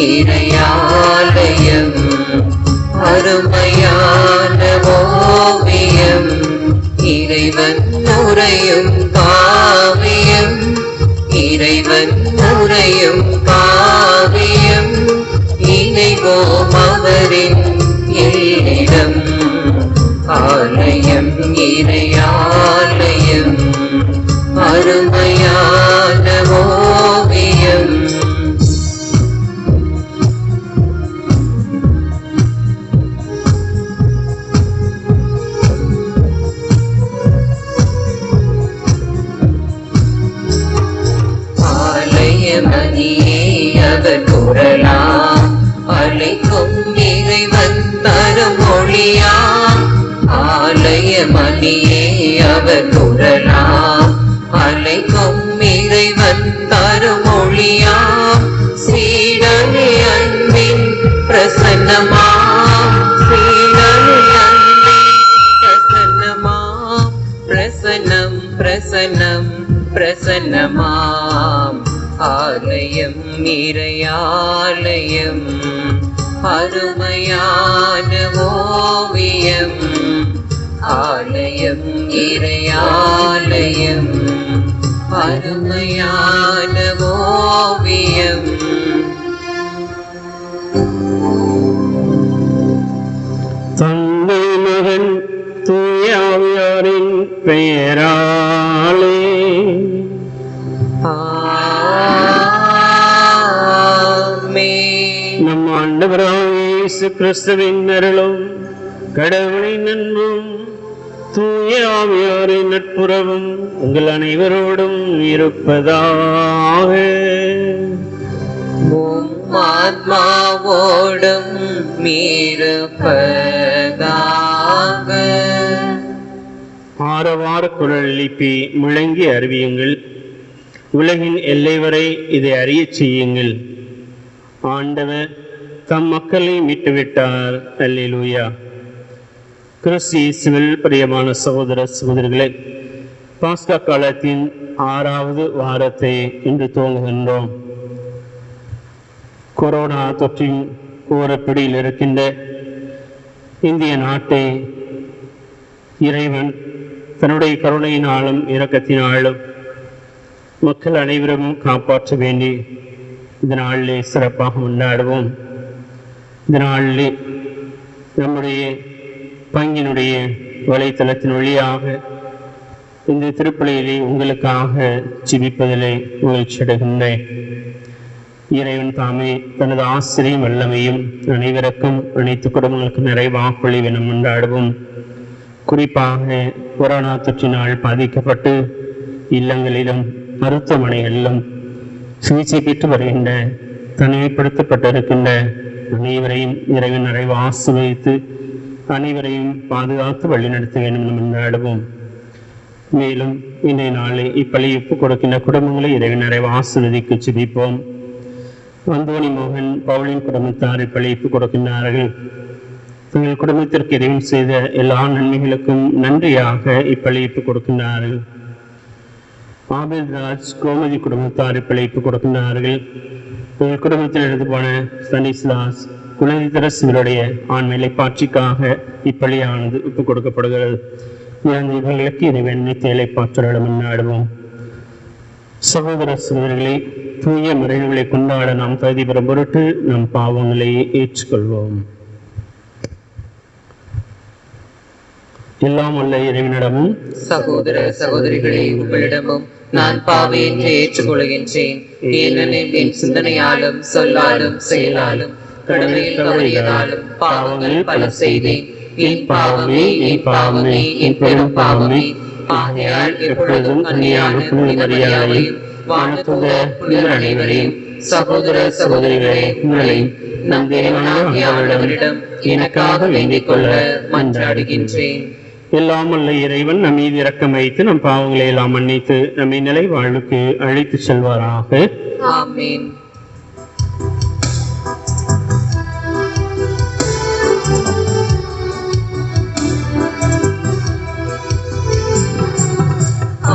இறையாலயம் அருமையான ஓவியம் இறைவன் உரையும் காவியம் இறைவன் உரையும் காவியம் இணைவோம் அவரின் இல்லிடம் ஆலயம் இறையாலயம் அருமையான ஓவியம் ஆலயமணியே அவர் குரலாம் அழைக்கும் இறைவன் தரும் ஒளியா ஆலயமணியே அவர் குரலாம் அழைக்கும் இறைவன் தரும் ஒளியா சீடனே அன்பின் பிரசன்னமா சீடனே அன்பின் பிரசன்னமா பிரசன்னம் பிரசன்னம் பிரசன்னமாம் ஆலயம் இறையாலயம் அருமையான ஓவியம் ஆலயம் இறையாலயம் அருமையான ஓவியம் தந்தை மகன் தூய ஆவியாரின் பெயராலே நம் ஆண்டவராகிய இயேசு கிறிஸ்துவின் அருளும் கடவுளின் அன்பும் தூய ஆவியாரின் நட்புறவும் உங்கள் அனைவரோடும் இருப்பதாக. ஆத்மாவோடும் இருப்பதாக. ஆரவார குரல் எழுப்பி முழங்கி அறிவியுங்கள். உலகின் எல்லை வரை இதை அறியச் செய்யுங்கள். ஆண்டவர் தம் மக்களை மீட்டுவிட்டார். அல்லேலூயா. கிறிஸ்து இயேசுவில் பிரியமான சகோதர சகோதரிகளே, பாஸ்கா காலத்தின் 6வது வாரத்தை இன்று துவங்குகின்றோம். கொரோனா தொற்றின் கோரப்பிடியில் இருக்கின்ற இந்திய நாட்டை இறைவன் தன்னுடைய கருணையினாலும் இரக்கத்தினாலும் மக்கள் அனைவரும் காப்பாற்ற வேண்டி இந்த நாளிலே சிறப்பாக கொண்டாடுவோம். இந்த நாளிலே நம்முடைய பங்கினுடைய வலைத்தளத்தின் வழியாக இந்த திருப்பலியிலே உங்களுக்காக ஜெபிப்பதிலே மகிழ்ச்சி அடைகின்றேன். இறைவன் தாமே தனது ஆசிரியம் வல்லமையும் அனைவருக்கும் அனைத்து குடும்பங்களுக்கும் நிறைவாக பொழிவை நாம் கொண்டாடுவோம். குறிப்பாக கொரோனா தொற்றினால் பாதிக்கப்பட்டு இல்லங்களிலும் மருத்துவமனைகளிலும் சிகிச்சை பெற்று வருகின்ற தனிமைப்படுத்தப்பட்டிருக்கின்ற அனைவரையும் இறைவன் நிறைவு ஆசீர்வதித்து அனைவரையும் பாதுகாத்து வழிநடத்த வேண்டும் என்று கொண்டாடுவோம். மேலும் இன்றைய நாளை இப்பள்ளி ஒப்புக் கொடுக்கின்ற குடும்பங்களை இறைவன் நிறைவு ஆசீர்வதிக்கு ஜெபிப்போம். அந்தோணி மோகன் பவுலின் குடும்பத்தார் இப்பள்ளி ஒப்புக் கொடுக்கின்றார்கள். தங்கள் குடும்பத்திற்கு இறைவன் செய்த எல்லா நன்மைகளுக்கும் நன்றியாக இப்பள்ளி ஒப்புக் கொடுக்கின்றார்கள். ஆபில்ராஜ் கோமதி குடும்பத்தார் இப்பள்ளி ஒப்புக் கொடுக்கின்றார்கள். தங்கள் குடும்பத்தில் இருந்து போன சனிஸ்லாஸ் குலதரசுடைய ஆண்மையை பாட்சிக்காக இப்பள்ளியானது ஒப்புக் கொடுக்கப்படுகிறது. இவர்களுக்கு இறைவன் நிலைப்பாற்றலும் கொண்டாடுவோம். சகோதர சகோதரிகளை தூய முறைகளை கொண்டாட நாம் தகுதி பெறும் பொருட்டு நம் பாவங்களை ஏற்றுக்கொள்வோம். எல்லாம் அல்ல இறைவனிடமும் சகோதர சகோதரிகளை உங்களிடமும் நான் பாவையை ஏற்றுக்கொள்கின்றேன். ஏனெனில் என் சிந்தனையாலும் சொல்லாலும் செயலாலும் கடமையில் தவறியதாலும் பாவங்கள் பல செய்தேன். என் பாவமே என் பாவமே என் பெரும் பாவமே. ஆகையால் எப்பொழுதும் அன்னியான புனிதமரியாதையும் வானத்துள்ள புனிதர் அனைவரையும் சகோதர சகோதரிகளே உங்களையும் நம் தேவனாகியவரிடம் எனக்காக வேண்டிக் கொள்ள மன்றாடுகின்றேன். எல்லாம் அல்ல இறைவன் நம் மீது இரக்கம் வைத்து நம் பாவங்களை எல்லாம் மன்னித்து நம்மை நிலை வாழ்வுக்கு அழைத்து செல்வாராக. ஆமென்.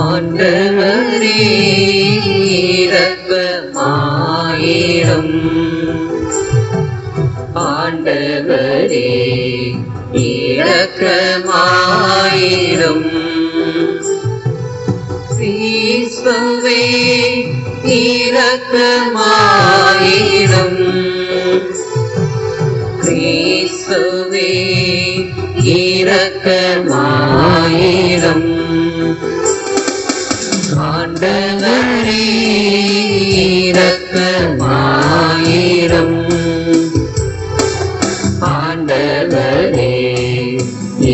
ஆண்டவரே இரக்கமாயிரும். ஆண்டவரே இரக்கமாயிரும். கிறிஸ்துவே இரக்கமாயிரும். கிறிஸ்துவே இரக்கமாயிரும். ஆண்டவரே இரக்கமாயிரும். ஆண்டவரே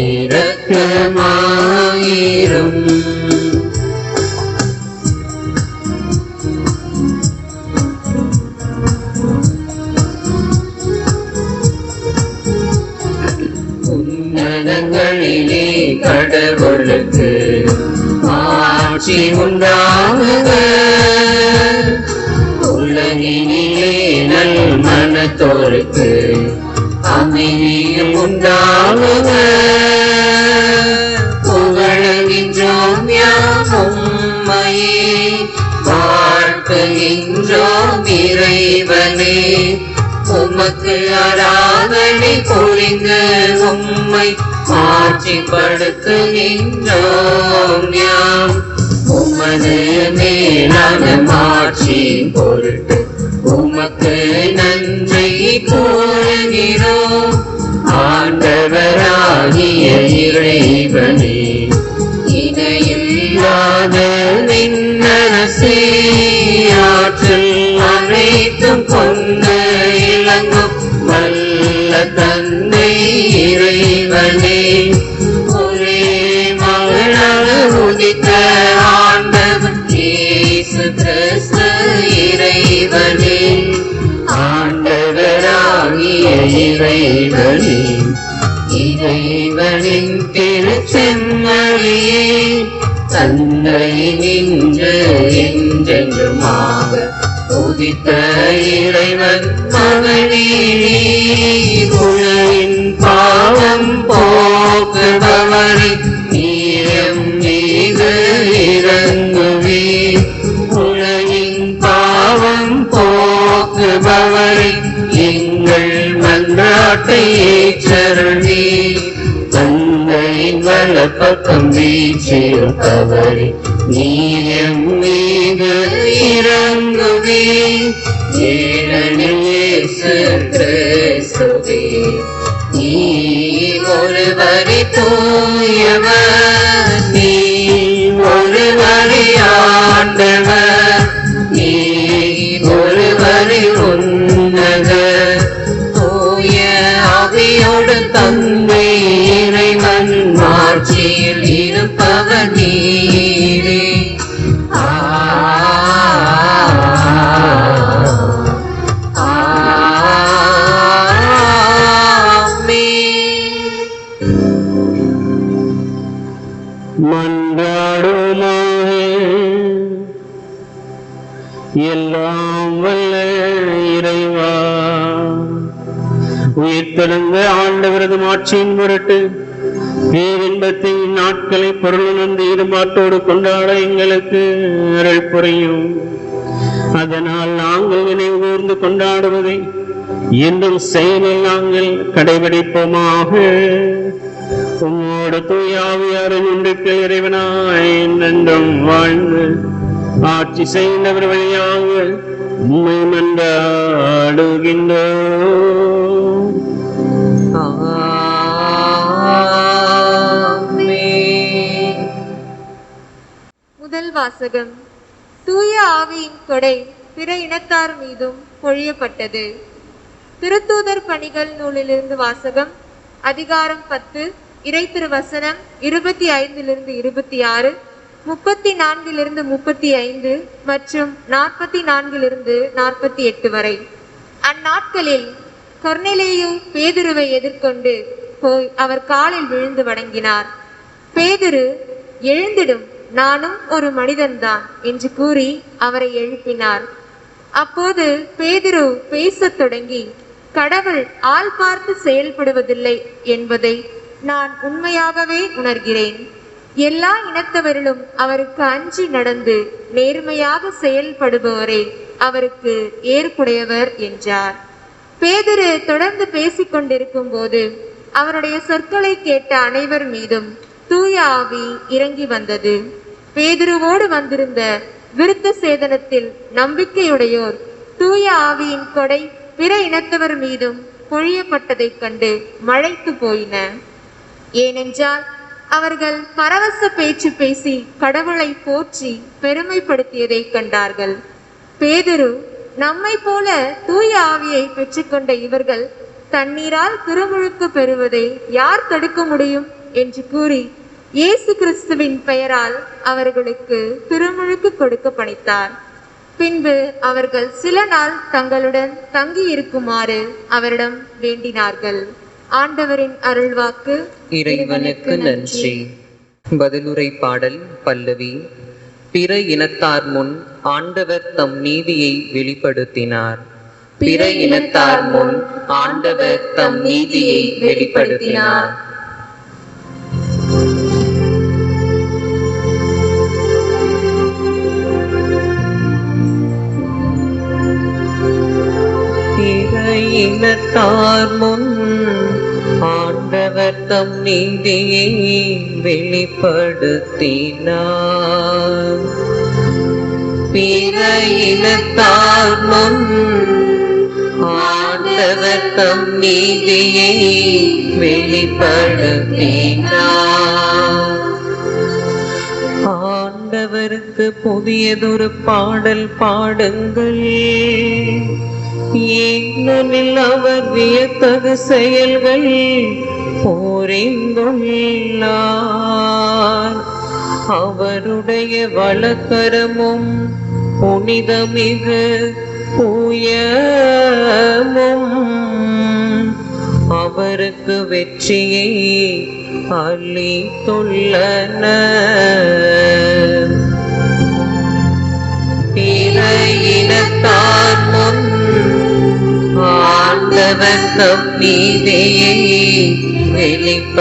இரக்கமாயிரும். உன்னதங்களிலே கடவுளுக்கு ஆட்சி உண்டாகுக. உலகினிலே நல் மனத்தோருக்கு அமைதியும் உண்டாகுக. புகழுகின்றோம் யாம் உம்மையே, வாழ்த்துகின்றோம் இறைவனே. உமக்கு ஆராதனை புரிந்து உம்மை ஆட்சிப்படுத்துகின்றோம் யாம். உமது மேலான மாட்சி பொருட்டு உமக்கு நன்றி கூறுகிறோம். ஆண்டவராகிய இறைவனே, இணையில்லாத விண்ணரசே, ஆற்றல் அனைத்தும் கொண்டு இளங்கும் வல்ல தந்தை இறைவனே, ஒரே மகனாக உதித்த ஆண்டவர் இயேசு கிறிஸ்து இறைவனே. ஆண்டவராகிய இறைவனே, இறைவனின் திருச்செம்மறியே, தந்தை நின்று என்றென்றுமாக உதித்த இறைவன் மகனே, உலகின் பாவம் போக்குபவரே, நீரம் மீது இறங்குவே. உலகின் பாவம் போக்குபவரே, எங்கள் மன்றாட்டை ஏற்றருளே. தந்தையின் வலப்பக்கம் வீற்றிருப்பவரே, நீரம் மீது இறங்குவே. ஏனெனில் இயேசு கிறிஸ்துவே, நீர் ஒருவரே தூயவர், நீர் ஒருவரே ஆண்டவர், நீர் ஒருவரே உன்னதர். தூய ஆவியோடு தந்தை இறைவன் மாட்சியில் இருப்பவர் நீரே. மன்றாடுமாக. எல்லாம் வல்ல இறைவா, உயிர்த்தெழுந்த ஆண்டவரது மாட்சியின் பொருட்டு பேரின்பத்தின் நாட்களை பொருளுணர்ந்து ஈடுபாட்டோடு கொண்டாட எங்களுக்கு அருள் புரியும். அதனால் நாங்கள் நினைவு கூர்ந்து கொண்டாடுவதை என்றும் செயலில் நாங்கள் கடைபிடிப்போமாக. உம்மோடு தூய ஆவியாரின் ஒன்றுக்கு இறைவனாய் என்றென்றும் வாழ்ந்து ஆட்சி செய்தவர் வழியாக உம்மை மன்றாடுகின்றோம். முதல் வாசகம். தூய ஆவியின் கொடை பிற இனத்தார் மீதும் பொழியப்பட்டது. திருத்தூதர் பணிகள் நூலிலிருந்து வாசகம். அதிகாரம் 10, இறை திருவசனம் 25 26, 34 35 மற்றும் 44 48 வரை. அந்நாட்களில் கொர்நேலியு பேதுருவை எதிர்கொண்டு போய் அவர் காலில் விழுந்து வணங்கினார். பேதுரு, எழுந்திடும், நானும் ஒரு மனிதன்தான் என்று கூறி அவரை எழுப்பினார். அப்போது பேதுரு பேசத் தொடங்கி, கடவுள் ஆள் பார்த்து செயல்படுவதில்லை என்பதை நான் உண்மையாகவே உணர்கிறேன். எல்லா இனத்தவரிலும் அவருக்கு அஞ்சி நடந்து நேர்மையாக செயல்படுபவரே அவருக்கு ஏற்புடையவர் என்றார். பேதுரு தொடர்ந்து பேசிக் கொண்டிருக்கும் போது அவருடைய சொற்களை கேட்ட அனைவர் மீதும் தூய ஆவி இறங்கி வந்தது. பேதுருவோடு வந்திருந்த விருத்த சேதனத்தில் நம்பிக்கையுடையோர் தூய ஆவியின் கொடை பிற இனத்தவர் மீதும் பொழியப்பட்டதைக் கண்டு மழைத்து போயின. ஏனென்றால் அவர்கள் பரவச பேச்சு பேசி கடவுளை போற்றி பெருமைப்படுத்தியதைக் கண்டார்கள். பேதுரு, நம்மை போல தூய ஆவியை பெற்றுக்கொண்ட இவர்கள் தண்ணீரால் திருமுழுக்கு பெறுவதை யார் தடுக்க முடியும் என்று கூறி இயேசு கிறிஸ்துவின் பெயரால் அவர்களுக்கு திருமுழுக்கு கொடுக்க பணித்தார். பின்பு அவர்கள் சில நாள் தங்களுடன் தங்கி இருக்குமாறு அவரிடம் வேண்டினார்கள். ஆண்டவரின் அருள்வாக்கு. இறைவனுக்கு நன்றி. பதிலுரை பாடல் பல்லவி. பிற இனத்தார் முன் ஆண்டவர் தம் நீதியை வெளிப்படுத்தினார். பிற இனத்தார் முன் ஆண்டவர் தம் நீதியை வெளிப்படுத்தினார். இனத்தார் முன் ஆண்டவர் தம் நீதியை வெளிப்படுத்தினார். பிற இனத்தார் முன் ஆண்டவர் தம் நீதியை வெளிப்படுத்தினார். ஆண்டவருக்கு புதியதொரு பாடல் பாடுங்கள், ஏனெனில் அவர் வியத்தகு செயல்கள் புரிந்துள்ளார். அவருடைய வலக்கரமும் புனிதமிகு புயமும் அவருக்கு வெற்றியை அளித்துள்ளன. பிற இனத்தார் முன் ஆண்டவர் தம் நீதியை வெளிப்படுத்தினார்.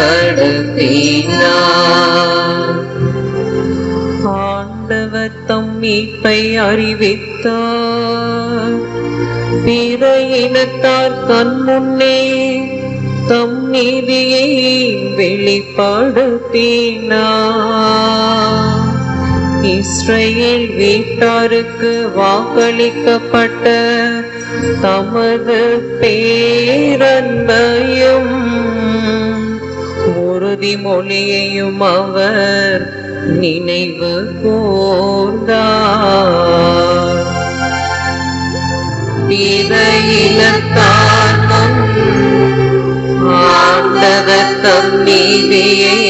ஆண்டவர் தம் மீட்பை அறிவித்தார். பிற இனத்தார் கண் முன்னே தம் நீதியை வெளிப்படுத்தினார். இஸ்ரவேல் வீட்டாருக்கு வாக்களிக்கப்பட்ட தமது பேரன்பையும் உறுதிமொழியையும் அவர் நினைவு கூர்ந்தார். பிற இனத்தார் முன் ஆண்டவர் தம் நீதியை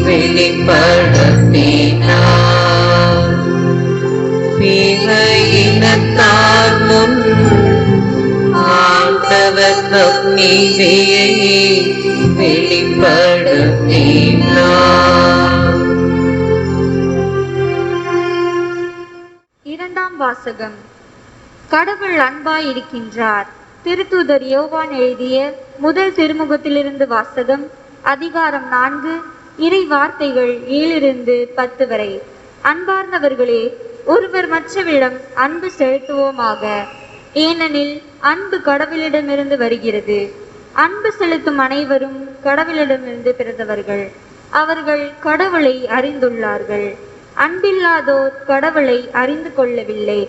வெளிப்படுத்தினார். பிற இனத்தார் முன் ஆண்டவர் தம் நீதியை வெளிப்படுத்தினார். இரண்டாம் வாசகம். கடவுள் அன்பாய் இருக்கின்றார். திருத்தூதர் யோவான் எழுதிய முதல் திருமுகத்திலிருந்து வாசகம். அதிகாரம் 4, இறை வார்த்தைகள் 7-10 வரை. அன்பார்ந்தவர்களே, ஒருவர் மற்றவரிடம் அன்பு செலுத்துவோமாக, ஏனெனில் அன்பு கடவுளிடமிருந்து வருகிறது. அன்பு செலுத்தும் அனைவரும் கடவுளிடமிருந்து பிறந்தவர்கள். அவர்கள் கடவுளை அறிந்துள்ளார்கள். அன்பில்லாதோர் கடவுளை அறிந்து கொள்ளவில்லை,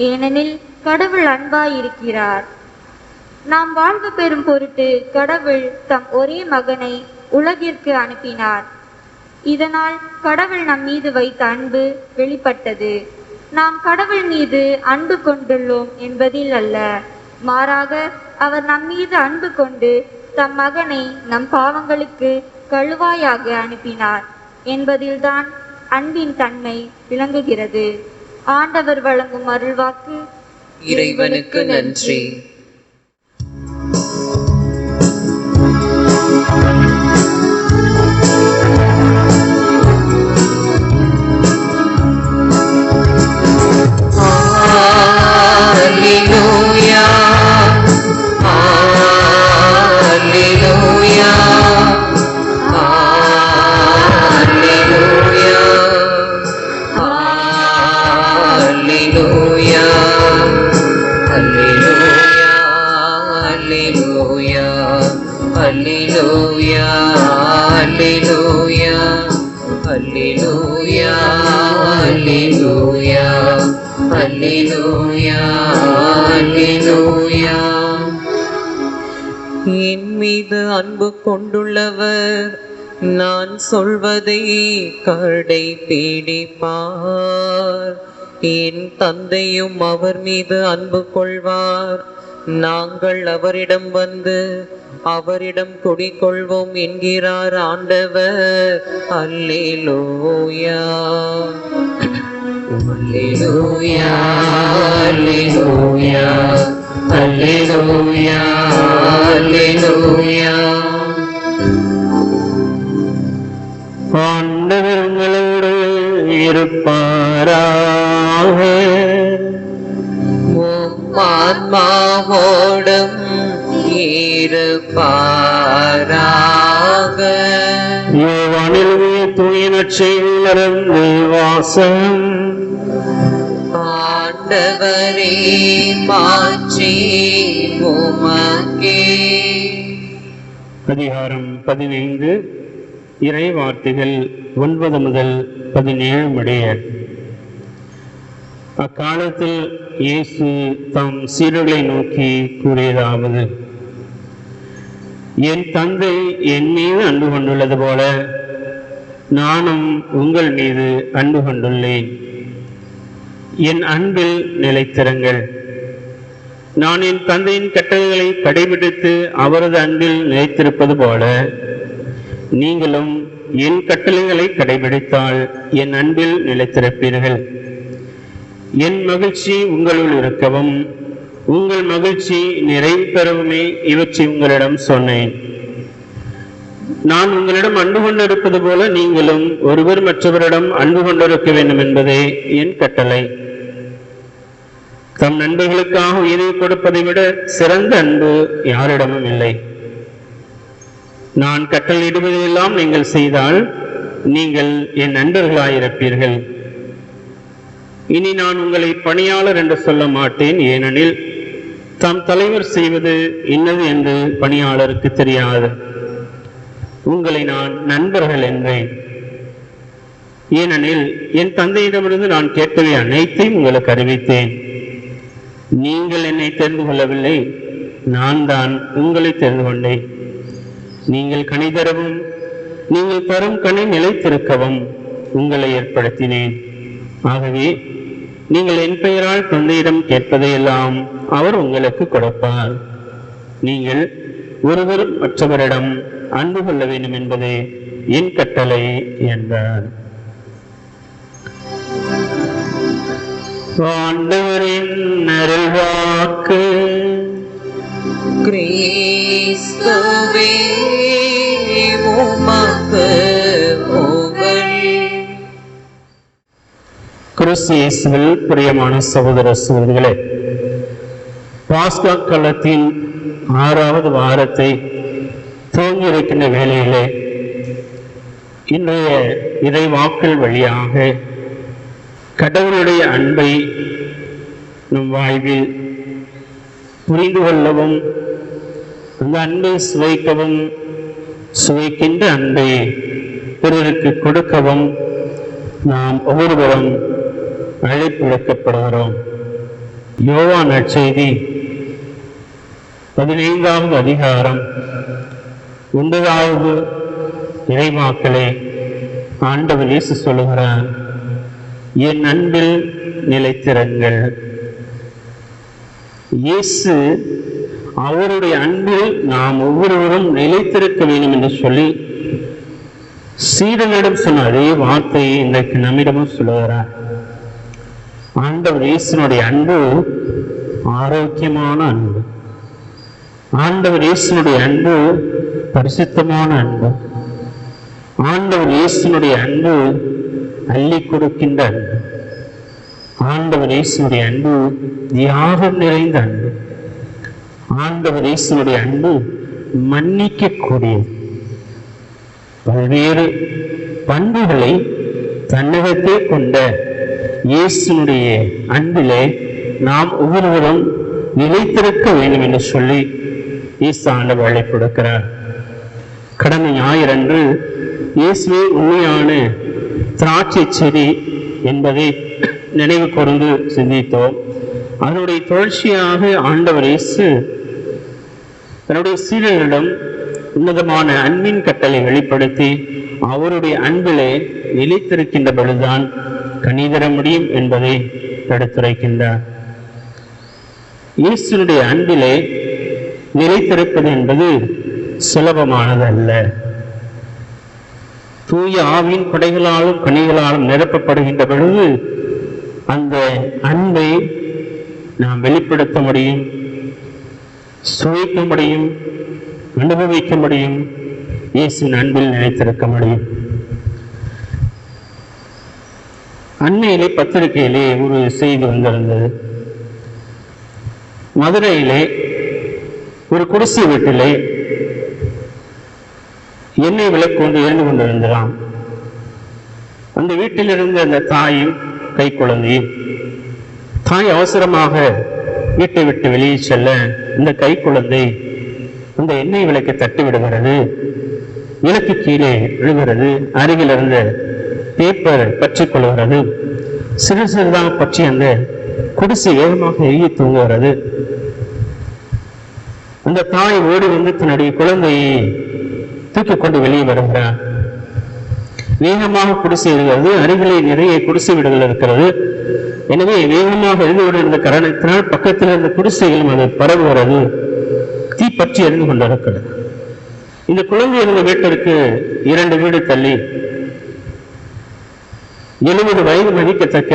ஏனெனில் கடவுள் அன்பாயிருக்கிறார். நாம் வாழ்வு பெறும் பொருட்டு கடவுள் தம் ஒரே மகனை உலகிற்கு அனுப்பினார். இதனால் கடவுள் நம் மீது வைத்த அன்பு வெளிப்பட்டது. நாம் கடவுள் மீது அன்பு கொண்டுள்ளோம் என்பதில் அல்ல, மாறாக அவர் நம் மீது அன்பு கொண்டு தம் மகனை நம் பாவங்களுக்கு கழுவாயாக அனுப்பினார் என்பதில்தான் அன்பின் தன்மை விளங்குகிறது. ஆண்டவர் வழங்கும் அருள்வாக்கு. இறைவனுக்கு நன்றி. Alleluia, Alleluia, Alleluia, Alleluia. அல்லேலூயா அல்லேலூயா அல்லேலூயா அல்லேலூயா அல்லேலூயா அல்லேலூயா. என் மீது அன்பு கொண்டுள்ளவர் நான் சொல்வதை கடைபிடிப்பார். என் தந்தையும் அவர் மீது அன்பு கொள்வார். நாங்கள் அவரிடம் வந்து அவரிடம் குடிகொள்வோம் என்கிறார் ஆண்டவர். அல்லேலூயா அல்லேலூயா அல்லேலூயா அல்லேலூயா அல்லேலூயா. ஆண்டவர் உங்களோடு இருப்பாராக. ஆன்மாவோடும் இருப்பாராக. யோவானில் தூய நற்செய்தியிலிருந்து வாசகம். ஆண்டவரே மாற்றி உமக்கே. அதிகாரம் 15 இறை வார்த்தைகள் 9 முதல் 17 முடிய. அக்காலத்தில் இயேசு தம் சீடர்களை நோக்கி கூறியதாவது: என் தந்தை என் மீது அன்பு கொண்டுள்ளது போல நானும் உங்கள் மீது அன்பு கொண்டுள்ளேன். என் அன்பில் நிலைத்திருங்கள். நான் என் தந்தையின் கட்டளைகளை கடைபிடித்து அவரது அன்பில் நிலைத்திருப்பது போல நீங்களும் என் கட்டளைகளை கடைபிடித்தால் என் அன்பில் நிலைத்திருப்பீர்கள். என் மகிழ்ச்சி உங்களுள் இருக்கவும் உங்கள் மகிழ்ச்சி நிறைவு பெறவுமே இவற்றை உங்களிடம் சொன்னேன். நான் உங்களிடம் அன்பு கொண்டிருப்பது போல நீங்களும் ஒருவர் மற்றவரிடம் அன்பு கொண்டிருக்க வேண்டும் என்பதே என் கட்டளை. தம் நண்பர்களுக்காக உயிரை கொடுப்பதை விட சிறந்த அன்பு யாரிடமும் இல்லை. நான் கட்டளையிடுவதையெல்லாம் நீங்கள் செய்தால் நீங்கள் என் நண்பர்களாயிருப்பீர்கள். இனி நான் உங்களை பணியாளர் என்று சொல்ல மாட்டேன், ஏனெனில் தம் தலைவர் செய்வது இன்னது என்று பணியாளருக்கு தெரியாது. உங்களை நான் நண்பர்கள் என்றேன், ஏனெனில் என் தந்தையிடமிருந்து நான் கேட்டவை அனைத்தையும் உங்களுக்கு அறிவித்தேன். நீங்கள் என்னை தெரிந்து கொள்ளவில்லை, நான் தான் உங்களை தெரிந்து கொண்டேன். நீங்கள் கனி தரவும் நீங்கள் தரும் கனி நிலைத்திருக்கவும் உங்களை ஏற்படுத்தினேன். ஆகவே நீங்கள் என் பெயரால் தந்தையிடம் கேட்பதையெல்லாம் அவர் உங்களுக்கு கொடுப்பார். நீங்கள் ஒருவர் மற்றவரிடம் அன்பு கொள்ள வேண்டும் என்பதே என் கட்டளை என்றார். ஆண்டவரின் அருள்வாக்கு. கிறிஸ்துவே உமக்கு புகழ். கிறிஸ்து இயேசுவில் பிரியமான சகோதர சகோதரிகளே, பாஸ்கா காலத்தின் 6வது வாரத்தை துவங்கி இருக்கின்ற வேளையிலே இன்றைய இறை வாக்கள் வழியாக கடவுளுடைய அன்பை நம் வாழ்வில் புரிந்து கொள்ளவும், அந்த அன்பை சுவைக்கவும், சுவைக்கின்ற அன்பை பிறருக்கு கொடுக்கவும் நாம் ஒவ்வொருவரும் அழைப்பு விடுக்கப்படுகிறோம். யோவான் நற்செய்தி 15வது அதிகாரம் 9வது இறைவாக்களே ஆண்டவர் இயேசு சொல்லுகிறார்: என் அன்பில் நிலைத்திருங்கள். இயேசு அவருடைய அன்பில் நாம் ஒவ்வொருவரும் நிலைத்திருக்க வேண்டும் என்று சொல்லி சீடனிடம் சொன்ன அதே வார்த்தையை இன்றைக்கு நம்மிடமும் சொல்லுகிறார். ஆண்டவர் இயேசுனுடைய அன்பு ஆரோக்கியமான அன்பு. ஆண்டவர் இயேசுனுடைய அன்பு பரிசுத்தமான அன்பு. ஆண்டவர் இயேசுனுடைய அன்பு அள்ளி கொடுக்கின்ற அன்பு. ஆண்டவர் இயேசுனுடைய அன்பு தியாகம் நிறைந்த அன்பு. ஆண்டவர் இயேசுனுடைய அன்பு மன்னிக்கக்கூடியது. பல்வேறு பண்புகளை தன்னகத்தே கொண்ட இயேசுனுடைய அன்பிலே நாம் ஒவ்வொருவரும் நிலைத்திருக்க வேண்டும் என்று சொல்லி இயேசு ஆண்டவர் அழைப்பு கொடுக்கிறார். கடந்த ஞாயிறன்று இயேசுவே உண்மையான திராட்சை செடி என்பதை நினைவு கூர்ந்து சிந்தித்தோம். அதனுடைய தொடர்ச்சியாக ஆண்டவர் இயேசு தன்னுடைய சீடர்களிடம் உன்னதமான அன்பின் கட்டளை வெளிப்படுத்தி அவருடைய அன்பிலே நிலைத்திருக்கின்ற பொழுதுதான் கனி தர முடியும் என்பதை எடுத்துரைக்கின்றார். இயேசுடைய அன்பிலே நிலைத்திருப்பது என்பது சுலபமானதல்ல. தூய ஆவியின் படைகளாலும் கனிகளாலும் நிரப்பப்படுகின்ற பொழுது அந்த அன்பை நாம் வெளிப்படுத்த முடியும், சுவைக்க முடியும், அனுபவிக்க முடியும், இயேசுவின் அன்பில் நிலைத்திருக்க முடியும். அன்னையிலே பத்திரிகையிலே ஒரு செய்தி வந்திருந்தது. மதுரையிலே ஒரு குடிசை வீட்டிலே எண்ணெய் விளக்கு கொண்டு எரிந்து கொண்டிருந்தான். அந்த வீட்டில் இருந்த அந்த தாயும் கை குழந்தையும், தாய் அவசரமாக வீட்டை விட்டு வெளியே செல்ல இந்த கை குழந்தை அந்த எண்ணெய் விளக்கை தட்டி விடுகிறது. விளக்கு கீழே விழுகிறது. அருகில் இருந்த பேப்பர் பற்றிக் கொள்கிறது. சிறு சிறிதாக பற்றி அந்த குடிசை வேகமாக எரிய தூங்குகிறது. அந்த தாய் ஓடி வந்து தன்னுடைய குழந்தையை தூக்கி கொண்டு வெளியே வருகிறார். வேகமாக குடிசை இருக்கிறது. அருகிலே நிறைய குடிசை வீடுகள் இருக்கிறது. எனவே வேகமாக எரிந்து கொண்டிருந்த காரணத்தினால் பக்கத்தில் இருந்த குடிசைகளும் அது பரவுகிறது. தீ பற்றி எரிந்து கொண்டிருக்கிறது. இந்த குழந்தை இருந்த வீட்டிற்கு 2 வீடு தள்ளி 70 வயது மதிக்கத்தக்க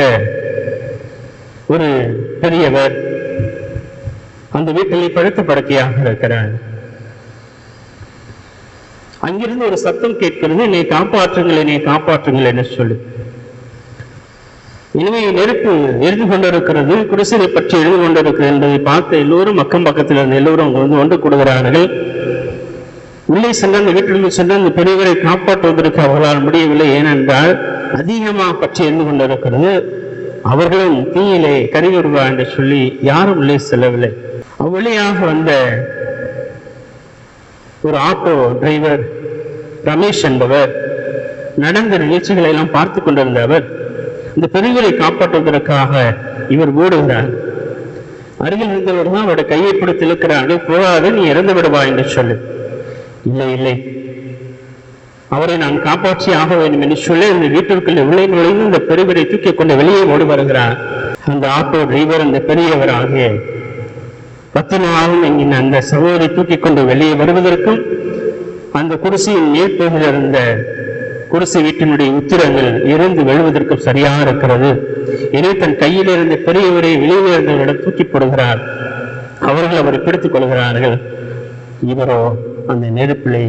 ஒரு பெரியவர் அந்த வீட்டில் படுத்த படுக்கையாக இருக்கிறார். அங்கிருந்து ஒரு சத்தம் கேட்கிறது, என்னை காப்பாற்றுங்கள், என்னை காப்பாற்றுங்கள் என்று சொல்லி. எனவே நெருப்பு எரிந்து கொண்டிருக்கிறது, குடிசையை பற்றி எழுந்து கொண்டிருக்கிறது என்பதை பார்த்த எல்லோரும் அக்கம் பக்கத்தில் இருந்த எல்லோரும் அங்கு வந்து ஒன்று கூடுகிறார்கள். உள்ளே சென்ற அந்த வீட்டிற்கு சென்று அந்த பெரியவரை காப்பாற்றுவதற்கு அவர்களால் முடியவில்லை. ஏனென்றால் அதிகமாக பற்றி எரிந்து கொண்டிருக்கிறது. அவர்களும் தீயிலே கருவிடுவா என்று சொல்லி யாரும் உள்ளே செல்லவில்லை. அவ்வழியாக வந்த ஒரு ஆட்டோ டிரைவர் ரமேஷ் என்பவர் நடந்த நிகழ்ச்சிகளை எல்லாம் பார்த்து கொண்டிருந்த அவர் இந்த பெரியவரை காப்பாற்றுவதற்காக இவர் ஓடுகிறார். அருகில் இருந்தவர் தான் அவருடைய கையை பிடித்து இழுக்கிறார்கள். போகாது, நீ இறந்து விடுவா என்று சொல்லி. இல்லை இல்லை, அவரை நான் காப்பாற்றி ஆக வேண்டும் என்று சொல்லி இந்த வீட்டிற்குள்ளே உள்ளே நுழைந்து இந்த பெரியவரை தூக்கி கொண்டு வெளியே ஓடி வருகிறார். அந்த ஆட்டோ டிரைவர் அந்த பெரியவர் ஆகிய 10 நாளும் என்கின்ற அந்த சகோதரி தூக்கி கொண்டு வெளியே வருவதற்கும் அந்த குடிசையின் மேற்பகுதியில் இருந்த குடிசை வீட்டினுடைய உத்திரங்கள் இருந்து வெழுவதற்கும் சரியாக இருக்கிறது. எனவே தன் கையில் இருந்த பெரியவரை வெளியே இருந்தவரிடம் தூக்கி போடுகிறார். அவர்கள் அவரை பிடித்துக் கொள்கிறார்கள். இவரோ அந்த நெருப்பிலை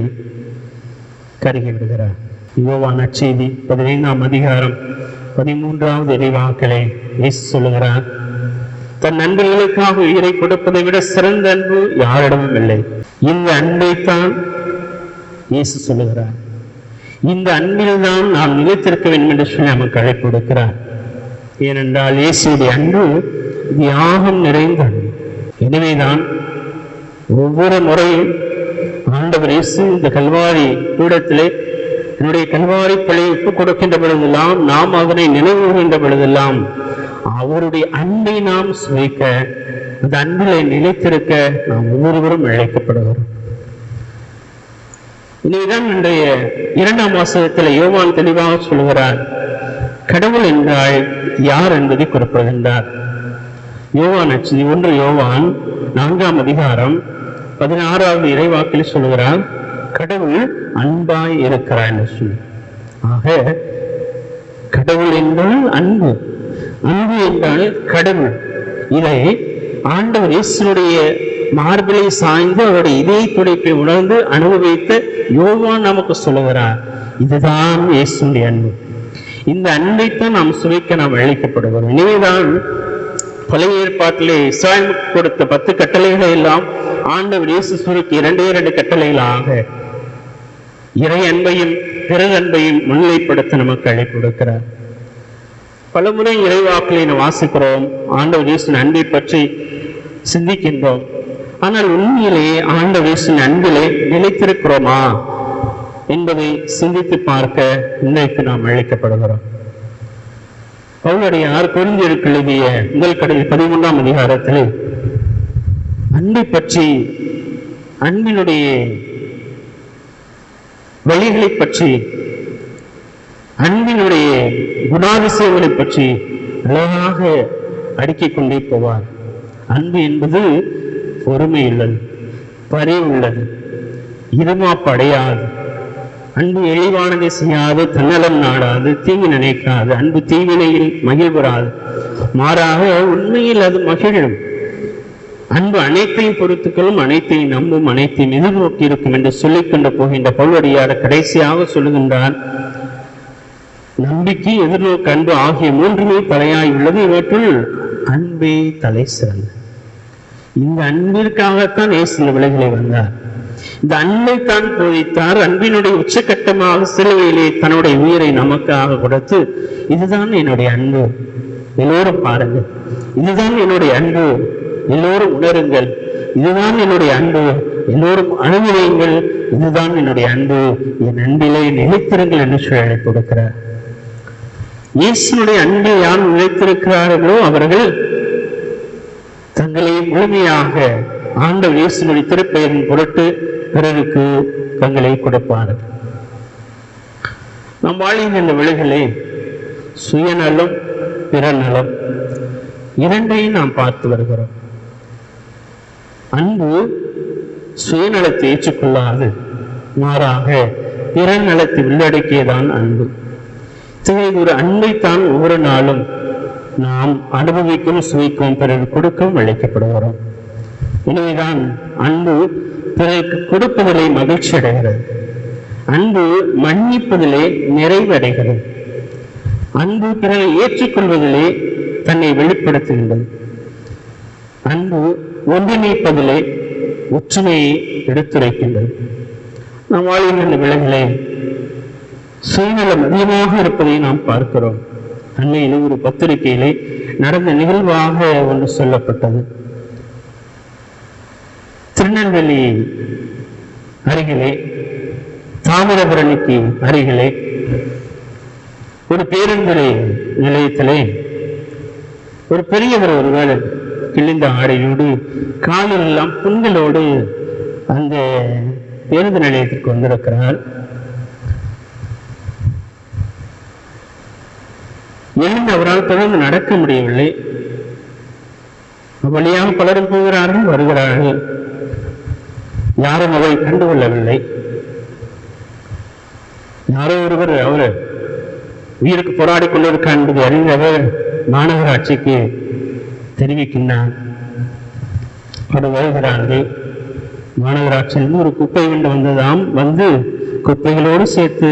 கருகி விடுகிறார். யோவான் நற்செய்தி 15ஆம் அதிகாரம் 13வது இறைவாக்கிலே இயேசு சொல்லுகிறார், தன் நண்பர்களுக்காக உயிரை கொடுப்பதை விட சிறந்த அன்பு யாரிடமும் இல்லை. இந்த அன்பைத்தான் இயேசு சொல்லுகிறார். இந்த அன்பில் தான் நாம் நிலைத்திருக்க வேண்டும் என்று சொல்லி நமக்கு அழைப்பு கொடுக்கிறார். ஏனென்றால் இயேசுடைய அன்பு தியாகம் நிறைந்த அன்பு. எனவேதான் ஒவ்வொரு முறையும் ஆண்டவர் இயேசு இந்த கல்வாரி பீடத்திலே என்னுடைய கல்வாரி பழியை ஒப்புக் கொடுக்கின்ற பொழுதெல்லாம், நாம் அதனை நினைவுகின்ற பொழுதெல்லாம் அவருடைய அன்பை நாம் சுவைக்க, அந்த அன்பிலே நிலைத்திருக்க நாம் ஒவ்வொருவரும் அழைக்கப்படுகிறோம். இனிதான் இன்றைய 2ஆம் வாசகத்தில் யோவான் தெளிவாக சொல்கிறார், கடவுள் என்றால் யார் என்பதை குறிப்பிடுகின்றார். யோவான் 1 யோவான் 4ஆம் அதிகாரம் 16வது இறைவாக்கில் சொல்கிறார், கடவுள் அன்பாய் இருக்கிறார் என்று சொல்லி. ஆக கடவுள் என்றால் அன்பு, அன்பு என்றால் கடவுள். இதை ஆண்டவர் இயேசுடைய மார்பிலை சாய்ந்து அவருடைய இதய துடிப்பை உணர்ந்து அனுபவித்த யோவான் நமக்கு சொல்லுகிறார், இதுதான் இயேசுடைய அன்பு. இந்த அன்பைத்தான் நாம் சுவைக்க நாம் அழைக்கப்படுகிறோம். எனவேதான் பழைய ஏற்பாட்டிலே இஸ்ராயேலுக்கு கொடுத்த 10 கட்டளைகளை எல்லாம் ஆண்டவர் இயேசு சுருக்கி 2 கட்டளைகளாக இறை அன்பையும் பிறர் அன்பையும் முன்னிலைப்படுத்த நமக்கு அழைப்பு கொடுக்கிறார். பலமுறை இறைவாக்களை நாம் வாசிக்கிறோம், ஆண்டவர் இயேசுவின் அன்பை பற்றி சிந்திக்கின்றோம். ஆனால் உண்மையிலேயே ஆண்டவர் இயேசுவின் அன்பிலே நிலைத்திருக்கிறோமா என்பதை சிந்தித்து பார்க்க இன்றைக்கு நாம் அழைக்கப்படுகிறோம். பவுலடியார் கொரிந்தியருக்கு எழுதிய முதல் கடிதம் 13ஆம் அதிகாரத்தில் அன்பை பற்றி, அன்பினுடைய வழிகளை பற்றி, அன்பினுடைய குணாதிசயங்களை பற்றி அழகாக அடுக்கிக் கொண்டே போவார். அன்பு என்பது பொறுமை உள்ளது, பரிவு உள்ளது, இருமாப்பு அடையாது. அன்பு இழிவானதை செய்யாது, தன்னலம் நாடாது, தீங்கு நினைக்காது. அன்பு தீவினையில் மகிழ்வராது, மாறாக உண்மையில் அது மகிழும். அன்பு அனைத்தையும் பொறுத்துக்களும், அனைத்தையும் நம்பும், அனைத்தையும் எதிர்நோக்கி இருக்கும் என்று சொல்லிக் கொண்டு போகின்ற பவுலடியார் கடைசியாக சொல்லுகின்றார், நம்பிக்கை, எதிர்நோக்கு, அன்பு ஆகிய மூன்றுமே தலையாய் உள்ளது. இவற்றுள் அன்பே தலை சிறந்தது. இந்த அன்பிற்காகத்தான் இயேசு இந்த உலகிலே வந்தார். இந்த அன்பை தான் போதித்தார். அன்பினுடைய உச்சகட்டமாக சிலுவையிலே தன்னுடைய உயிரை நமக்காக கொடுத்து, இதுதான் என்னுடைய அன்பு, எல்லோரும் பாருங்கள், இதுதான் என்னுடைய அன்பு, எல்லோரும் உணருங்கள், இதுதான் என்னுடைய அன்பு, எல்லோரும் அனுபவியுங்கள், இதுதான் என்னுடைய அன்பு, என் அன்பிலே நிலைத்திருங்கள் என்று சொல்லி கொடுக்கிறார். இயேசுனுடைய அன்பில் யார் நிலைத்திருக்கிறார்களோ அவர்கள் தங்களை முழுமையாக ஆண்டவர் இயேசுனுடைய திருப்பெயரின் பொருட்டு பிறருக்கு தங்களை கொடுப்பார்கள். நம் வாழ்கின்ற இந்த விலைகளே சுயநலம், பிறநலம் இரண்டையும் நாம் பார்த்து வருகிறோம். அன்பு சுயநலத்தை ஏற்றுக்கொள்ளாது, மாறாக பிறநலத்தை உள்ளடக்கியதான் அன்பு. ஒரு அன்பைத்தான் ஒவ்வொரு நாளும் நாம் அனுபவிக்கும், சுவைக்கும், பிறகு கொடுக்கவும் அழைக்கப்படுகிறோம். எனவேதான் அன்பு பிறருக்கு கொடுப்பதிலே மகிழ்ச்சி அடைகிறது, அன்பு மன்னிப்பதிலே நிறைவடைகிறது, அன்பு பிறரை ஏற்றுக்கொள்வதிலே தன்னை வெளிப்படுத்துகின்றது, அன்பு ஒன்றிணைப்பதிலே ஒற்றுமையை எடுத்துரைக்கின்றது. நாம் வாழ்கின்ற விலகிலே சுயநலம் அதிகமாக இருப்பதை நாம் பார்க்கிறோம். அன்னையில் ஒரு பத்திரிகையிலே நடந்த நிகழ்வாக ஒன்று சொல்லப்பட்டது. திருநெல்வேலி அருகிலே, தாமிரபரணிக்கு அருகிலே ஒரு பேருந்து நிலையத்திலே ஒரு பெரியவர் ஒருவர் கிழிந்த ஆடையோடு, காலில் எல்லாம் புண்களோடு அந்த பேருந்து நிலையத்திற்கு வந்திருக்கிறார். எழுந்து அவரால் தொடர்ந்து நடக்க முடியவில்லை. வழியாக பலரும் போகிறார்கள், வருகிறார்கள், யாரும் அவரை கண்டுகொள்ளவில்லை. யாரோ ஒருவர் அவர் உயிருக்கு போராடி கொண்டிருக்கார் என்பதை அறிந்தவர் மாநகராட்சிக்கு தெரிவிக்கின்றார். அவர் வருகிறார்கள். மாநகராட்சியிலிருந்து ஒரு குப்பை கொண்டு வந்ததாம், வந்து குப்பைகளோடு சேர்த்து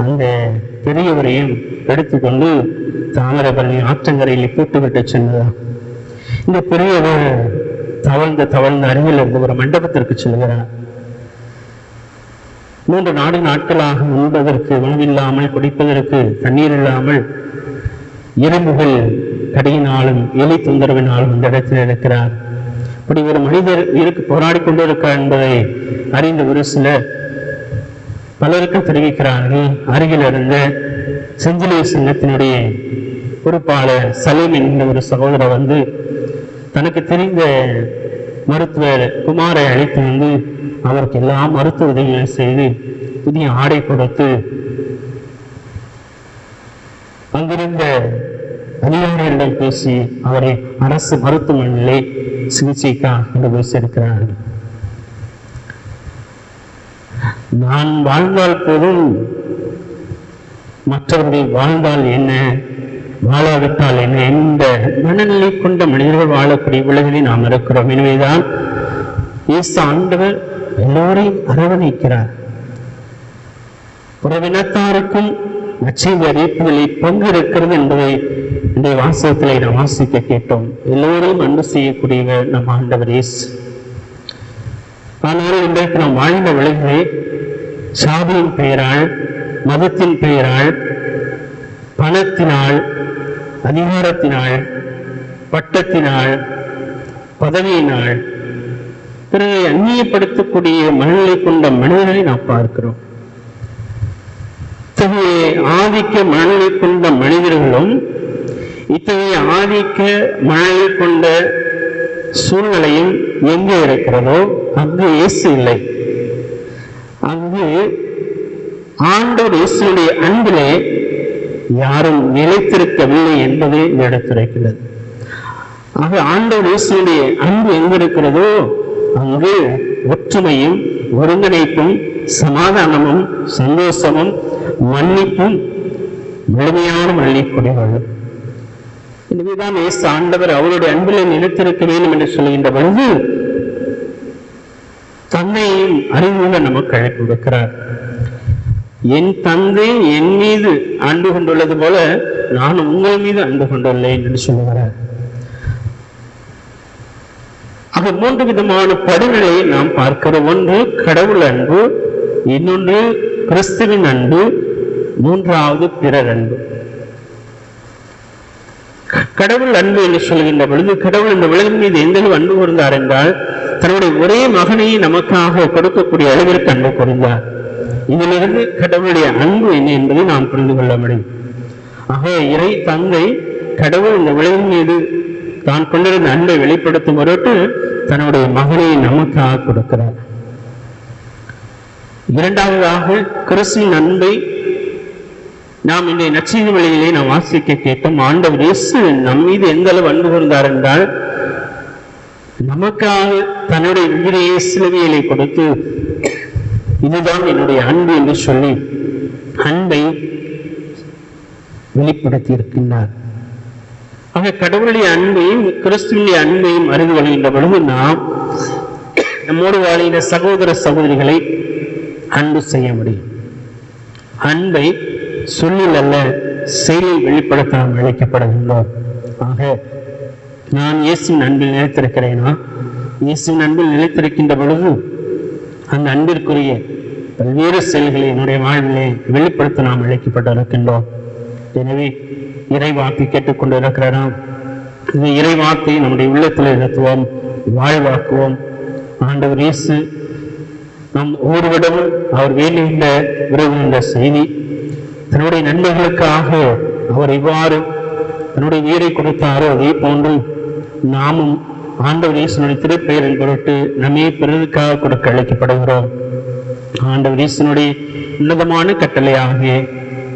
அந்த பெரியவரையும் எடுத்துக்கொண்டு தாமிரபரணி ஆற்றங்கரையில் போட்டுவிட்டு சென்றதாம். இந்த பெரியவர் தவழ்ந்த அருகில் இருந்து ஒரு மண்டபத்திற்கு செல்கிறார். 3 நாட்களாக உண்பதற்கு உணவில்லாமல், குடிப்பதற்கு தண்ணீர் இல்லாமல், எறும்புகள் கடியினாலும் எலி தொந்தரவினாலும் இந்த இடத்தில் இருக்கிறார். அப்படி ஒரு மனிதர் உயிருக்கு போராடி கொண்டிருக்கிறார் என்பதை அறிந்த ஒரு சிலர் பலருக்கும் தெரிவிக்கிறார்கள். அருகில் இருந்த செஞ்சிலே சின்னத்தினுடைய பொறுப்பாளர் சலீம் என்கிற ஒரு சகோதரர் வந்து தனக்கு தெரிந்த மருத்துவர் குமாரை அழைத்து வந்து அவருக்கு எல்லா மருத்துவ உதவிகளை செய்து புதிய ஆடை கொடுத்து அங்கிருந்த அதிகாரிகளிடம் பேசி அவரை அரசு மருத்துவமனையிலே சிகிச்சைக்காக கொண்டு போய் சேர்க்கிறார்கள். நான் வாழ்ந்தால் போதும், மற்றவர்கள் வாழ்ந்தால் என்ன, வாழாவிட்டால் என்ன, இந்த மனநிலை கொண்ட மனிதர்கள் வாழக்கூடிய உலகில் நாம் இருக்கிறோம். எனவேதான் இயேசு ஆண்டவர் எல்லோரையும் அரவணைக்கிறார். புறவினத்தாருக்கும் நற்செய்தி அறிவிப்பதில் பங்கு இருக்கிறது என்பதை இந்த வாசகத்திலே நாம் வாசிக்க கேட்டோம். எல்லோரையும் அன்பு செய்யக்கூடியவர் நம் ஆண்டவர் இயேசு. ஆனால் இன்றைக்கு நாம் வாழ்ந்த உலகிலே சாதியின் பெயரால், மதத்தின் பெயரால், பணத்தினால், அதிகாரத்தினால், பட்டத்தினால், பதவியினால் பிறரை அந்நியப்படுத்தக்கூடிய மனநிலை கொண்ட மனிதர்களை நாம் பார்க்கிறோம். இத்தகைய ஆதிக்க மனநிலை கொண்ட மனிதர்களும் இத்தகைய ஆதிக்க மனநிலை கொண்ட சூழ்நிலையும் எங்கே இருக்கிறதோ அங்கு இயேசு இல்லை. அங்கு ஆண்டவர் இயேசுடைய அன்பிலே யாரும் நிலைத்திருக்கவில்லை என்பதை எடுத்துரைக்கிறது. ஆக ஆண்டவர் இயேசுடைய அன்பு எங்கு இருக்கிறதோ அங்கு ஒற்றுமையும் ஒருங்கிணைப்பும் சமாதானமும் சந்தோஷமும் மன்னிப்பும் முழுமையான மன்னிப்புடையவர். எனவேதான் இயேசு ஆண்டவர் அவருடைய அன்பிலே நிலைத்திருக்க வேண்டும் என்று சொல்கின்ற பொழுது தந்தையும் அறிவுள்ள நமக்கு அழைப்பு விடுக்கிறார். என் தந்தை என் மீது அன்பு கொண்டுள்ளது போல நான் உங்கள் மீது அன்பு கொண்டுள்ளேன் என்று சொல்லுகிறார். ஆக 3 விதமான படிநிலையை நாம் பார்க்கிறோம். ஒன்று கடவுள் அன்பு, இன்னொன்று கிறிஸ்துவின் அன்பு, மூன்றாவது பிறர் அன்பு. கடவுள் அன்பு என்று சொல்கின்ற பொழுது கடவுள் இந்த உலகின் மீது எந்த அன்பு கூர்ந்தார் என்றால் தன்னுடைய ஒரே மகனை நமக்காக கொடுக்கக்கூடிய அளவிற்கு அன்பு கூர்ந்தார். இதிலிருந்து கடவுளுடைய அன்பு என்ன என்பதை நாம் புரிந்து கொள்ள முடியும். ஆக இறை தந்தை கடவுள் இந்த உலகின் மீது தான் கொண்டிருந்த அன்பை வெளிப்படுத்தும் பொருட்டு தன்னுடைய மகனை நமக்காக கொடுக்கிறார். இரண்டாவதாக கிறிஸ்துவின் அன்பை நாம் இந்த நற்செய்தி வழியிலே நாம் வாசிக்க கேட்டோம். ஆண்டவர் இயேசு நம் மீது எந்த அளவு அன்பு கூர்ந்தார் என்றால் நமக்காக தன்னுடைய உயிரையே சிலுவையிலே கொடுத்து இதுதான் என்னுடைய அன்பு என்று சொல்லி அன்பை வெளிப்படுத்தி இருக்கின்றார். ஆக கடவுளுடைய அன்பையும் கிறிஸ்துவினுடைய அன்பையும் அறிந்து கொள்கின்ற பொழுது நாம் நம்மோடு வாழ்கிற சகோதர சகோதரிகளை அன்பு செய்ய முடியும். அன்பை சொல்லில் அல்ல செயலில் வெளிப்படுத்த நாம் அழைக்கப்படுகின்றோம். ஆக நான் இயேசுவின் அன்பில் நிலைத்திருக்கிறேனா? இயேசுவின் அன்பில் நிலைத்திருக்கின்ற பொழுது அந்த அன்பிற்குரிய பல்வேறு செயல்களை என்னுடைய வாழ்விலே வெளிப்படுத்த நாம் அழைக்கப்பட்டிருக்கின்றோம். எனவே இறைவார்த்தை கேட்டுக்கொண்டு இருக்கிறோம். இந்த இறைவார்த்தை நம்முடைய உள்ளத்தில் நிறுத்துவோம், வாழ்வாக்குவோம். ஆண்டவர் இயேசு நம் ஒவ்வொருவரிடமும் அவர் வேலையில விரும்புகின்ற செய்தி தன்னுடைய நன்மைகளுக்காக அவர் இவ்வாறு தன்னுடைய உயிரை கொடுத்தாரோ அதே போன்று நாமும் ஆண்டவர் இயேசுனுடைய திருப்பெயரின் பொருட்டு நம்மை பிறருக்காக கொடுக்க அழைக்கப்படுகிறோம். ஆண்டவர் இயேசுனுடைய உன்னதமான கட்டளையாக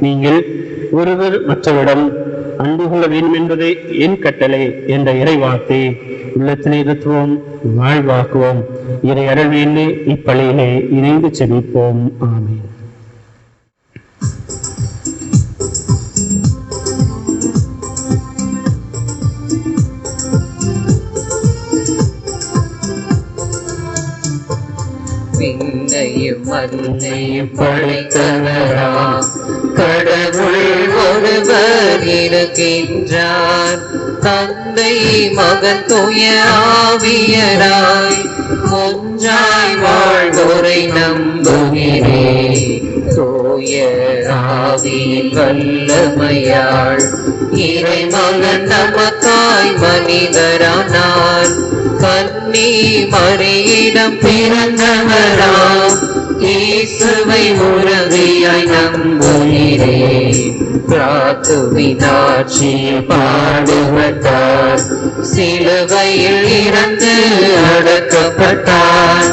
நீங்கள் ஒருவர் மற்றவரிடம் அன்பு கொள்ள வேண்டும் என்பதை என் கட்டளை என்ற இறைவார்த்தை உள்ளத்தில் இருத்துவோம், வாழ்வாக்குவோம். இறை அருள் வேண்டி இப்பள்ளியிலே இணைந்து செபிப்போம். ஆமென். விண்ணையும் மண்ணையும் படைத்தவராம் கடவுள் ஒருவர் இருக்கின்றார். தந்தை மகன் தூய ஆவியராய் ஒன்றாய் வாழ்வோரை நம்புகிறேன். தூய ஆவியின் வல்லமையால் இறைமகன் நமக்காய் மனிதரானார். கன்னி மரியிடம் பிறந்தவராம் இயேசுவை உறவியாய் நம்புகிறேன். பிராத்துவின் ஆட்சியில் பாடுபட்டார், சிலுவையில் இறந்து அடக்கப்பட்டார்.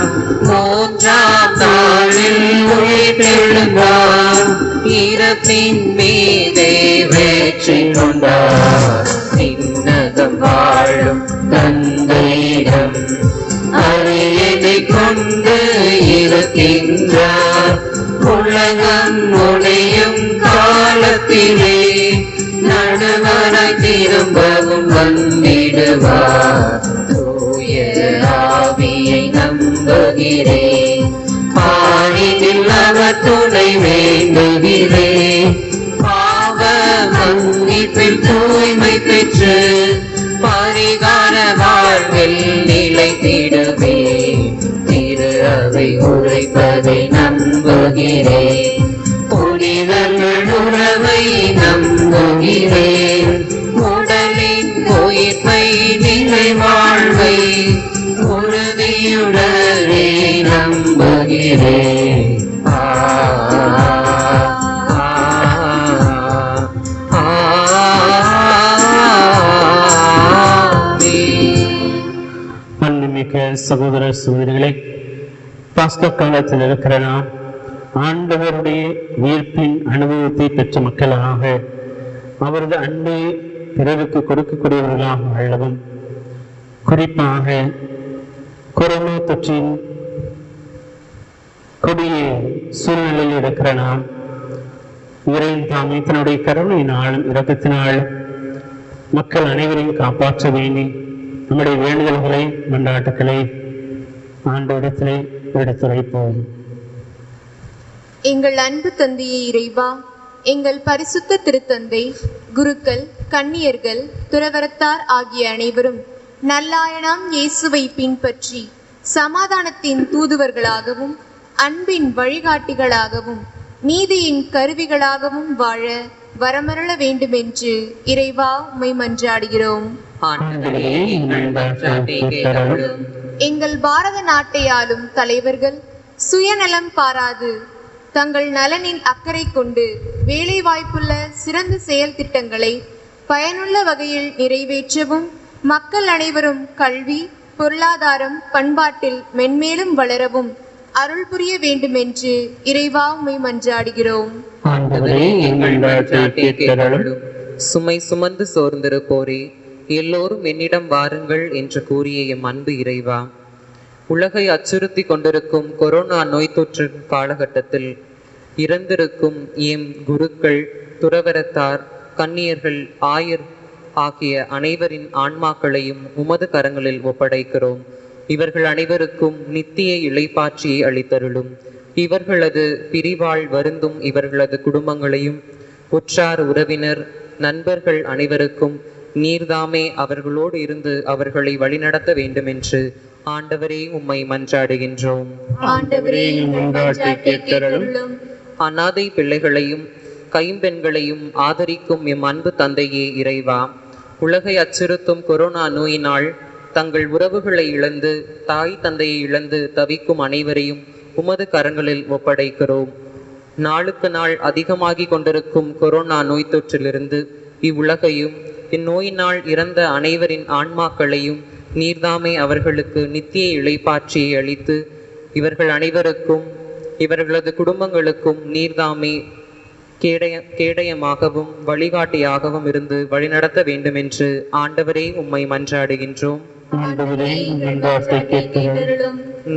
3ஆம் நாளில் உயிர்த்தெழுந்தார், இறப்பின் மீதே வெற்றி கொண்டார். விண்ணகம் வாழும் தந்தையிடம் அரியணை கொண்டு இருக்கின்றார். உலகம் முடியும் காலத்திலே நடுவராய் திரும்பவும் வந்திடுவார். தூய ஆவியை நம்புகிறேன், பாரினில் அவர் துணை வேண்டுகிறேன். பாவ மன்னிப்பில் தூய்மை பெற்று பரிகார வாழ்வில் நிலைத்திடுவே. திரு அவை உரைப்பதை நம்புகிறேன், புனிதர்கள் உறவை நம்புகிறேன். உடலின் உயிர்ப்பை நிலை வாழ்வை உறுதியுடனே நம்புகிறேன். மிக்க சகோதர சகோதரிகளை, பாஸ்கா காலத்தில் இருக்கிற நாம் ஆண்டவருடைய உயிர்ப்பின் அனுபவத்தை பெற்ற மக்களாக அவரது அன்பை பிறருக்கு கொடுக்கக்கூடியவர்களாக வாழவும், குறிப்பாக கொரோனா தொற்றின் கொடிய சூழ்நிலையில் இருக்கிற நாம் இறைவன் தாமே தன்னுடைய கருணையினாலும் இரக்கத்தினாலும் மக்கள் அனைவரையும் காப்பாற்ற வேண்டி நம்முடைய வேண்டுதல்களை மன்றாட்டுக்களை ஆண்டவரிடத்திலே எடுத்துரைப்போம். எங்கள் அன்பு தந்தையே இறைவா, எங்கள் பரிசுத்த திருத்தந்தை, குருக்கள், கன்னியர்கள், துறவரத்தார் ஆகிய அனைவரும் நல்லாயனாம் இயேசுவை பின்பற்றி சமாதானத்தின் தூதுவர்களாகவும் அன்பின் வழிகாட்டிகளாகவும் நீதியின் கருவிகளாகவும் வாழ வரமருள வேண்டுமென்று இறைவா உம்மை மன்றாடுகிறோம். எங்கள் பாரத நாட்டை ஆளும் தலைவர்கள் சுயநலம் பாராது தங்கள் நலனில் அக்கறை கொண்டு வேலை வாய்ப்புள்ள சிறந்த செயல் திட்டங்களை பயனுள்ள வகையில் நிறைவேற்றவும், மக்கள் அனைவரும் கல்வி, பொருளாதாரம், பண்பாட்டில் மென்மேலும் வளரவும் அருள் புரிய வேண்டுமென்று இறைவா உம்மை மன்றாடுகிறோம். சுமை சுமந்து சோர்ந்திருப்போரே, எல்லோரும் என்னிடம் வாருங்கள் என்று கூறிய எம் அன்பு இறைவா, உலகை அச்சுறுத்தி கொண்டிருக்கும் கொரோனா நோய் தொற்று காலகட்டத்தில் இறந்திருக்கும் எம் குருக்கள், துறவரத்தார், கன்னியர்கள், ஆயர் ஆகிய அனைவரின் ஆன்மாக்களையும் உமது கரங்களில் ஒப்படைக்கிறோம். இவர்கள் அனைவருக்கும் நித்திய இளைப்பாற்றியை அளித்தருளும். இவர்களது பிரிவால் வருந்தும் இவர்களது குடும்பங்களையும் உற்றார் உறவினர் நண்பர்கள் அனைவருக்கும் நீர்தாமே அவர்களோடு இருந்து அவர்களை வழிநடத்த வேண்டும் என்று ஆண்டவரே உம்மை மன்றாடுகின்றோம். அநாதை பிள்ளைகளையும் கைம்பெண்களையும் ஆதரிக்கும் எம் அன்பு தந்தையே இறைவா, உலகை அச்சுறுத்தும் கொரோனா நோயினால் தங்கள் உறவுகளை இழந்து தாய் தந்தையை இழந்து தவிக்கும் அனைவரையும் உமது கரங்களில் ஒப்படைக்கிறோம். நாளுக்கு நாள் அதிகமாகி கொண்டிருக்கும் கொரோனா நோய் தொற்றிலிருந்து இவ்வுலகையும் இந்நோயினால் இறந்த அனைவரின் ஆன்மாக்களையும் நீர்தாமே அவர்களுக்கு நித்திய இளைப்பாற்றியை அளித்து இவர்கள் அனைவருக்கும் இவர்களது குடும்பங்களுக்கும் நீர்தாமே கேடயமாகவும் வழிகாட்டியாகவும் இருந்து வழிநடத்த வேண்டும் என்று ஆண்டவரே உம்மை மன்றாடுகின்றோம்.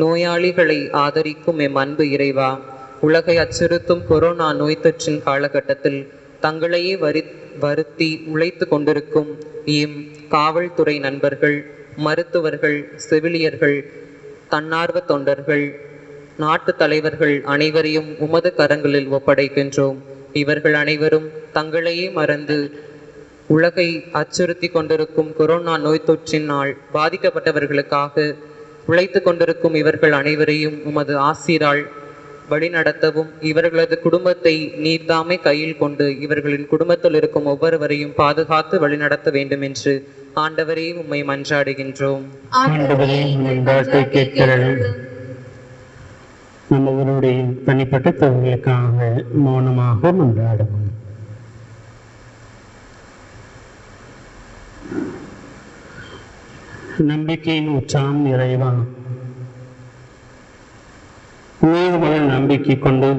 நோயாளிகளை ஆதரிக்கும் எம் அன்பு இறைவா, உலகை அச்சுறுத்தும் கொரோனா நோய் தொற்றின் காலகட்டத்தில் தங்களையே வருத்தி உழைத்து கொண்டிருக்கும் எம் காவல்துறை நண்பர்கள், மருத்துவர்கள், செவிலியர்கள், தன்னார்வ தொண்டர்கள், நாட்டு தலைவர்கள் அனைவரையும் உமது கரங்களில் ஒப்படைக்கின்றோம். இவர்கள் அனைவரும் தங்களையே மறந்து உலகை அச்சுறுத்தி கொண்டிருக்கும் கொரோனா நோய் தொற்றினால் பாதிக்கப்பட்டவர்களுக்காக உழைத்து கொண்டிருக்கும் இவர்கள் அனைவரையும் உமது ஆசீரால் வழிநடத்தவும், இவர்களது குடும்பத்தை நீர்தாமே கையில் கொண்டு இவர்களின் குடும்பத்தில் இருக்கும் ஒவ்வொருவரையும் பாதுகாத்து வழிநடத்த வேண்டும் என்று ஆண்டவரே உம்மை மன்றாடுகின்றோம். நம்மவருடைய தனிப்பட்ட தொழிலுக்காக மௌனமாக மன்றாடுவோம். நம்பிக்கையின் உற்சாகம் இறைவா, மீதுமான நம்பிக்கை கொண்டு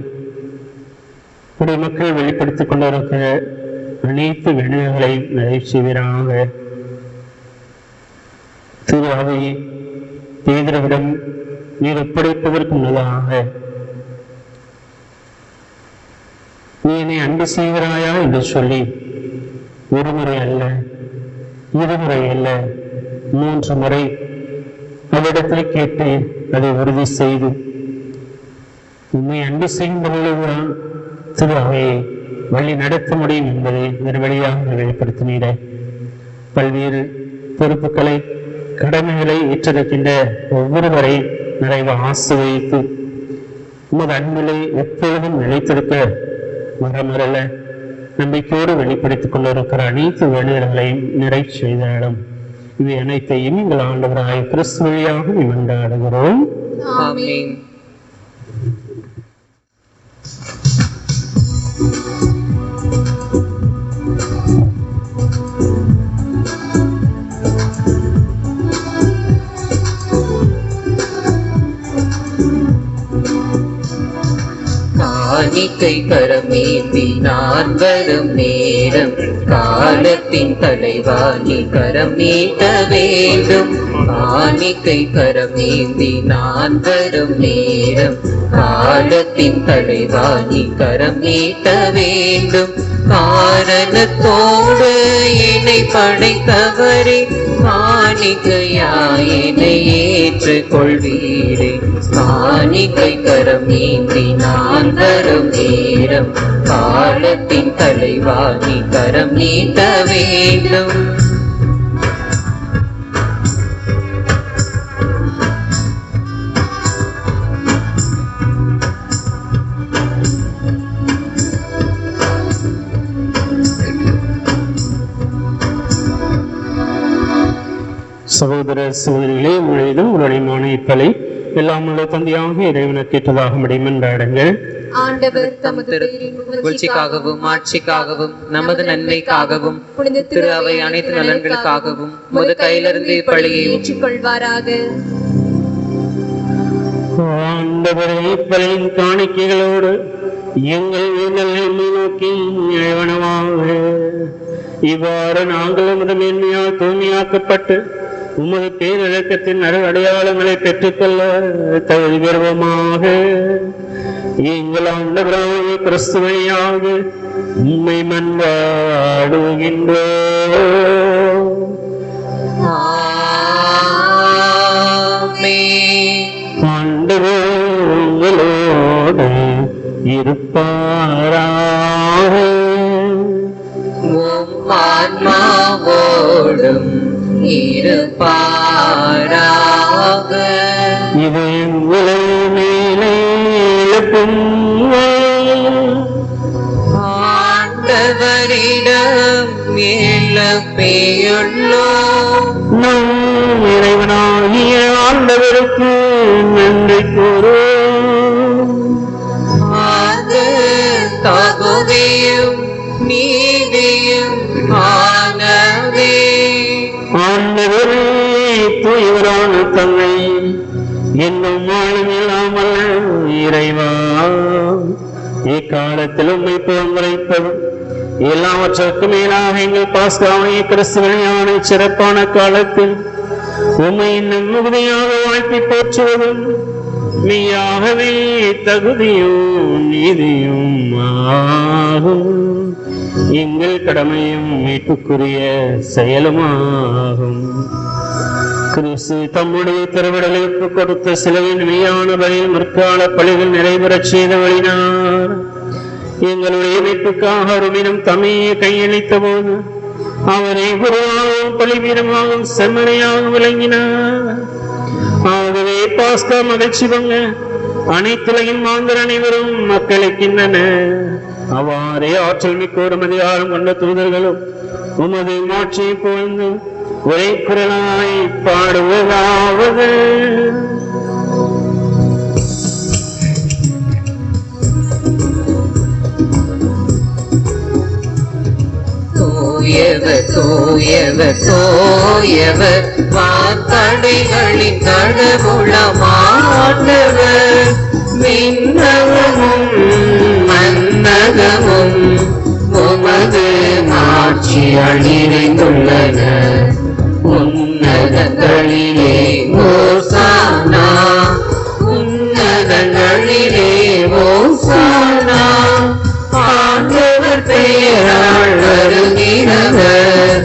ஒரு மக்கள் வெளிப்படுத்திக் கொண்டிருக்கிற அனைத்து வேண்டுதல்களையும் நிறைவேற்றுவீராக. திரு அவையை பேதுருவிடம் நீர் ஒப்படைப்பதற்கு முன்னதாக நீ என்னை அன்பு செய்கிறாயா என்று சொல்லி ஒரு முறை அல்ல, இருமுறை அல்ல, 3 முறை அவரிடத்தில் கேட்டு அதை உறுதி செய்து உண்மை அன்பு செய்யும் பொழுதுதான் திரு அவையை வழி நடத்த முடியும் என்பதை வழியாக வெளிப்படுத்தினீர. பல்வேறு பொறுப்புகளை கடமைகளை ஏற்றிருக்கின்ற ஒவ்வொருவரை நிறைவு ஆசிர்வதித்து உமது அன்பிலை எப்பொழுதும் நிலைத்திருக்க மரமரல நம்பிக்கையோடு வெளிப்படுத்திக் கொண்டிருக்கிற அனைத்து வேண்டுதல்களையும் நிறைவு செய்தாலும் இவை அனைத்தையும் எங்கள் ஆண்டவராய கிறிஸ்து வழியாக மன்றாடுகிறோம். ஆமென். காணிக்கை கரமேந்தி நான் வரும் நேரம் காலத்தின் தலைவா நீ கரம் நீட்ட வேண்டும். காணிக்கை கரமேந்தி நான் வரும் நேரம் காலத்தின் தலைவா நீ கரம் நீட்ட வேண்டும். காரணத்தோடு என்னை படைத்தவரே காணிக்கையாய் என்னை ஏற்றுக் கொள்வீரே. காணிக்கை கரமேந்தி நான் வரும் நேரம் காலத்தின் தலைவா நீ கரம் நீட்ட வேண்டும். சகோதர சகோதரிகளே, உங்களிடம் உங்களுடைய இப்பலை எல்லாம் உள்ள தந்தையாக இறைவனுக்கு ஏற்றதாக மன்றாடுங்கள். ஆண்டவர் தமது புகழ்ச்சிக்காகவும் ஆட்சிக்காகவும் நமது நன்மைக்காகவும் திரு அவை அனைத்து நலன்களுக்காகவும் உமது கையிலிருந்து இப்பலியை ஏற்றுக்கொள்வாராக. ஆண்டவரே, இப்பலியின் காணிக்கைகளோடு எங்கள் வேண்டல்களை நோக்கி இறைவனவாக இவ்வாறு நாங்கள் உமது மேன்மையால் தூய்மையாக்கப்பட்டு உமது பேரிழக்கத்தின் அடையாளங்களை பெற்றுக்கொள்ள தகுதி பெறுவோமாக. எங்கள் ஆண்டவராகிய கிறிஸ்து வழியாக உம்மை மன்றாடுகின்றோம். ஆண்டவர் உங்களோடு இருப்பாராக. ஆன்மாவோடும் இருப்பாராக. இது உங்களை மேலே எழுப்பும் ஆண்டவரிடம் எழுப்பியுள்ளோம். நம் இறைவனாகிய ஆண்டவருக்கு நன்றி கூறுவோம். அது தகுதியும் நீதியும் ஆனவே. ஆண்டவரே, தூயவரான தந்தை என்னும் ஆளுமில்லாமல் இறைவா, இக்காலத்தில் உண்மை புறமுறைப்பதும் எல்லாவற்றுக்கும் மேலாக எங்கள் பாஸ்காவை கிறிஸ்துவனையான சிறப்பான காலத்தில் உண்மை இன்னும் மிகுதியாக வாழ்த்தி போற்றுவதும் மெய்யாகவே தகுதியும் நீதியும் ஆகும். எங்கள் கடமையும் மீட்புக்குரிய செயலுமாகும். கிறிஸ்து தம்முடைய திருவிடலுக்கு கொடுத்த சிலுவையின் மெய்யான வழியில் முற்கால பழிகள் நிறைவேறச் செய்த வழினார். எங்களுடைய மீட்புக்காக அருமினம் தம்மையே கையளித்த போது அவரை குருவாகவும் பலிபீடமாகவும் செம்மறையாகவும் விளங்கினார். ஆகவே பாஸ்கா மகிழ்ச்சி பங்க அனைத்துலகின் மாந்தர் அனைவரும் மக்களுக்கின்றன. அவ்வாறே ஆற்றல் மிக்கோரும் அதிகாரம் கொண்ட தூதர்களும் உமது மாட்சியை புகழ்ந்து ஒரே குரலாய் பாடுவதாவது: தூயவர் தூயவர் தூயவர் வான்படைகளின் கடவுளமாண்டவர். விண்ணகமும் மன்னகமும் உமது மாட்சியால் நிறைந்துள்ளன. உன்னதங்களிலே ஓசானா, உன்னதங்களிலே ஓசானா. ஆண்டவர் பெயரால் வருகிறவர்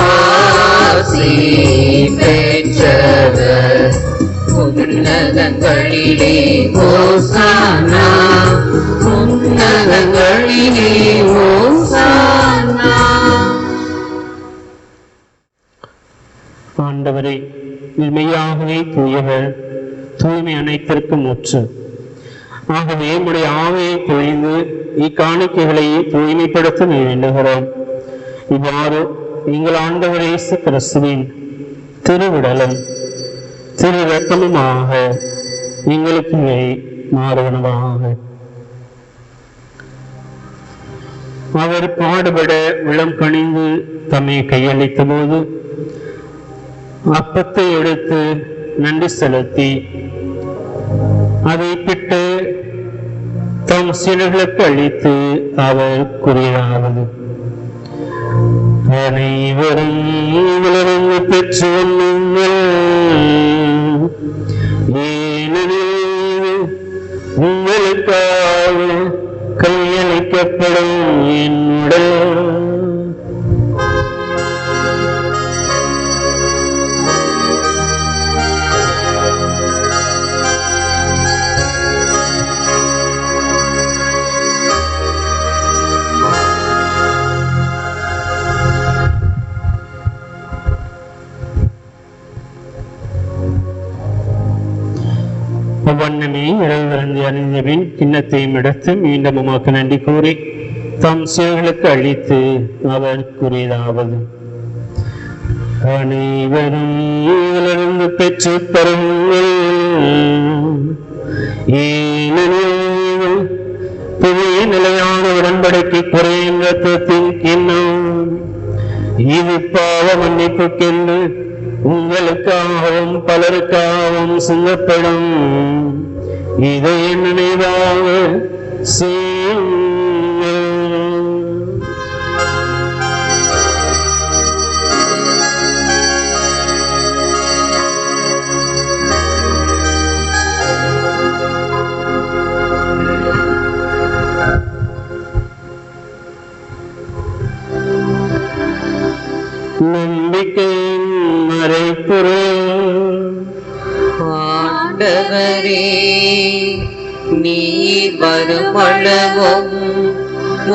ஆசி பெற்றவர். உன்னதங்களிலே ஓசானா, உன்னதங்களிலே ஓசானா. ஆண்டவரே, மெய்யாகவே தூயவர், தூய்மை அனைத்திற்கும் முற்று. ஆகவே நம்முடைய ஆவையை பொழிந்து இக்காணிக்கைகளை தூய்மைப்படுத்த வேண்டுகிறோம். இவ்வாறு எங்கள் ஆண்டவர் இயேசு கிறிஸ்துவின் திருவிடலும் திரு இரத்தமுமாக எங்களுக்கு மாறுவனவாக. அவர் பாடுபட விளம் கணிந்து தம்மை கையளித்த போது அப்பத்தை எடுத்து நன்றி செலுத்தி அதை பிட்டு தம் சீடர்களுக்கு அளித்து அவர் கூறியதாவது: அனைவரும் இதிலிருந்து பெற்று உண்ணுங்கள், ஏனெனில் உங்களுக்காக கையளிக்கப்படும் என் உடல் வண்ணமே இறைவரந்து அறிந்தபின் கிண்ணத்தையும் எடுத்து மீண்டும் உமக்கு நன்றி கூறி தம் சீடர்களுக்கு அளித்து அவர் கூறியதாவது: அனைவரும் இதிலிருந்து பெற்று பெறுங்கள், ஏனெனில் புதிய நிலையான உடன்படிக்கை குறையும் இரத்தத்தின் கிண்ணம், இது பாவ மன்னிப்புக்கென்று உங்களுக்காகவும் பலருக்காகவும் சிந்தப்படும். இதை என் நினைவாக செய்யுங்கள். நம்பிக்கையின் மறைபொருள். ஆண்டவரே, நீர் வருமளவும்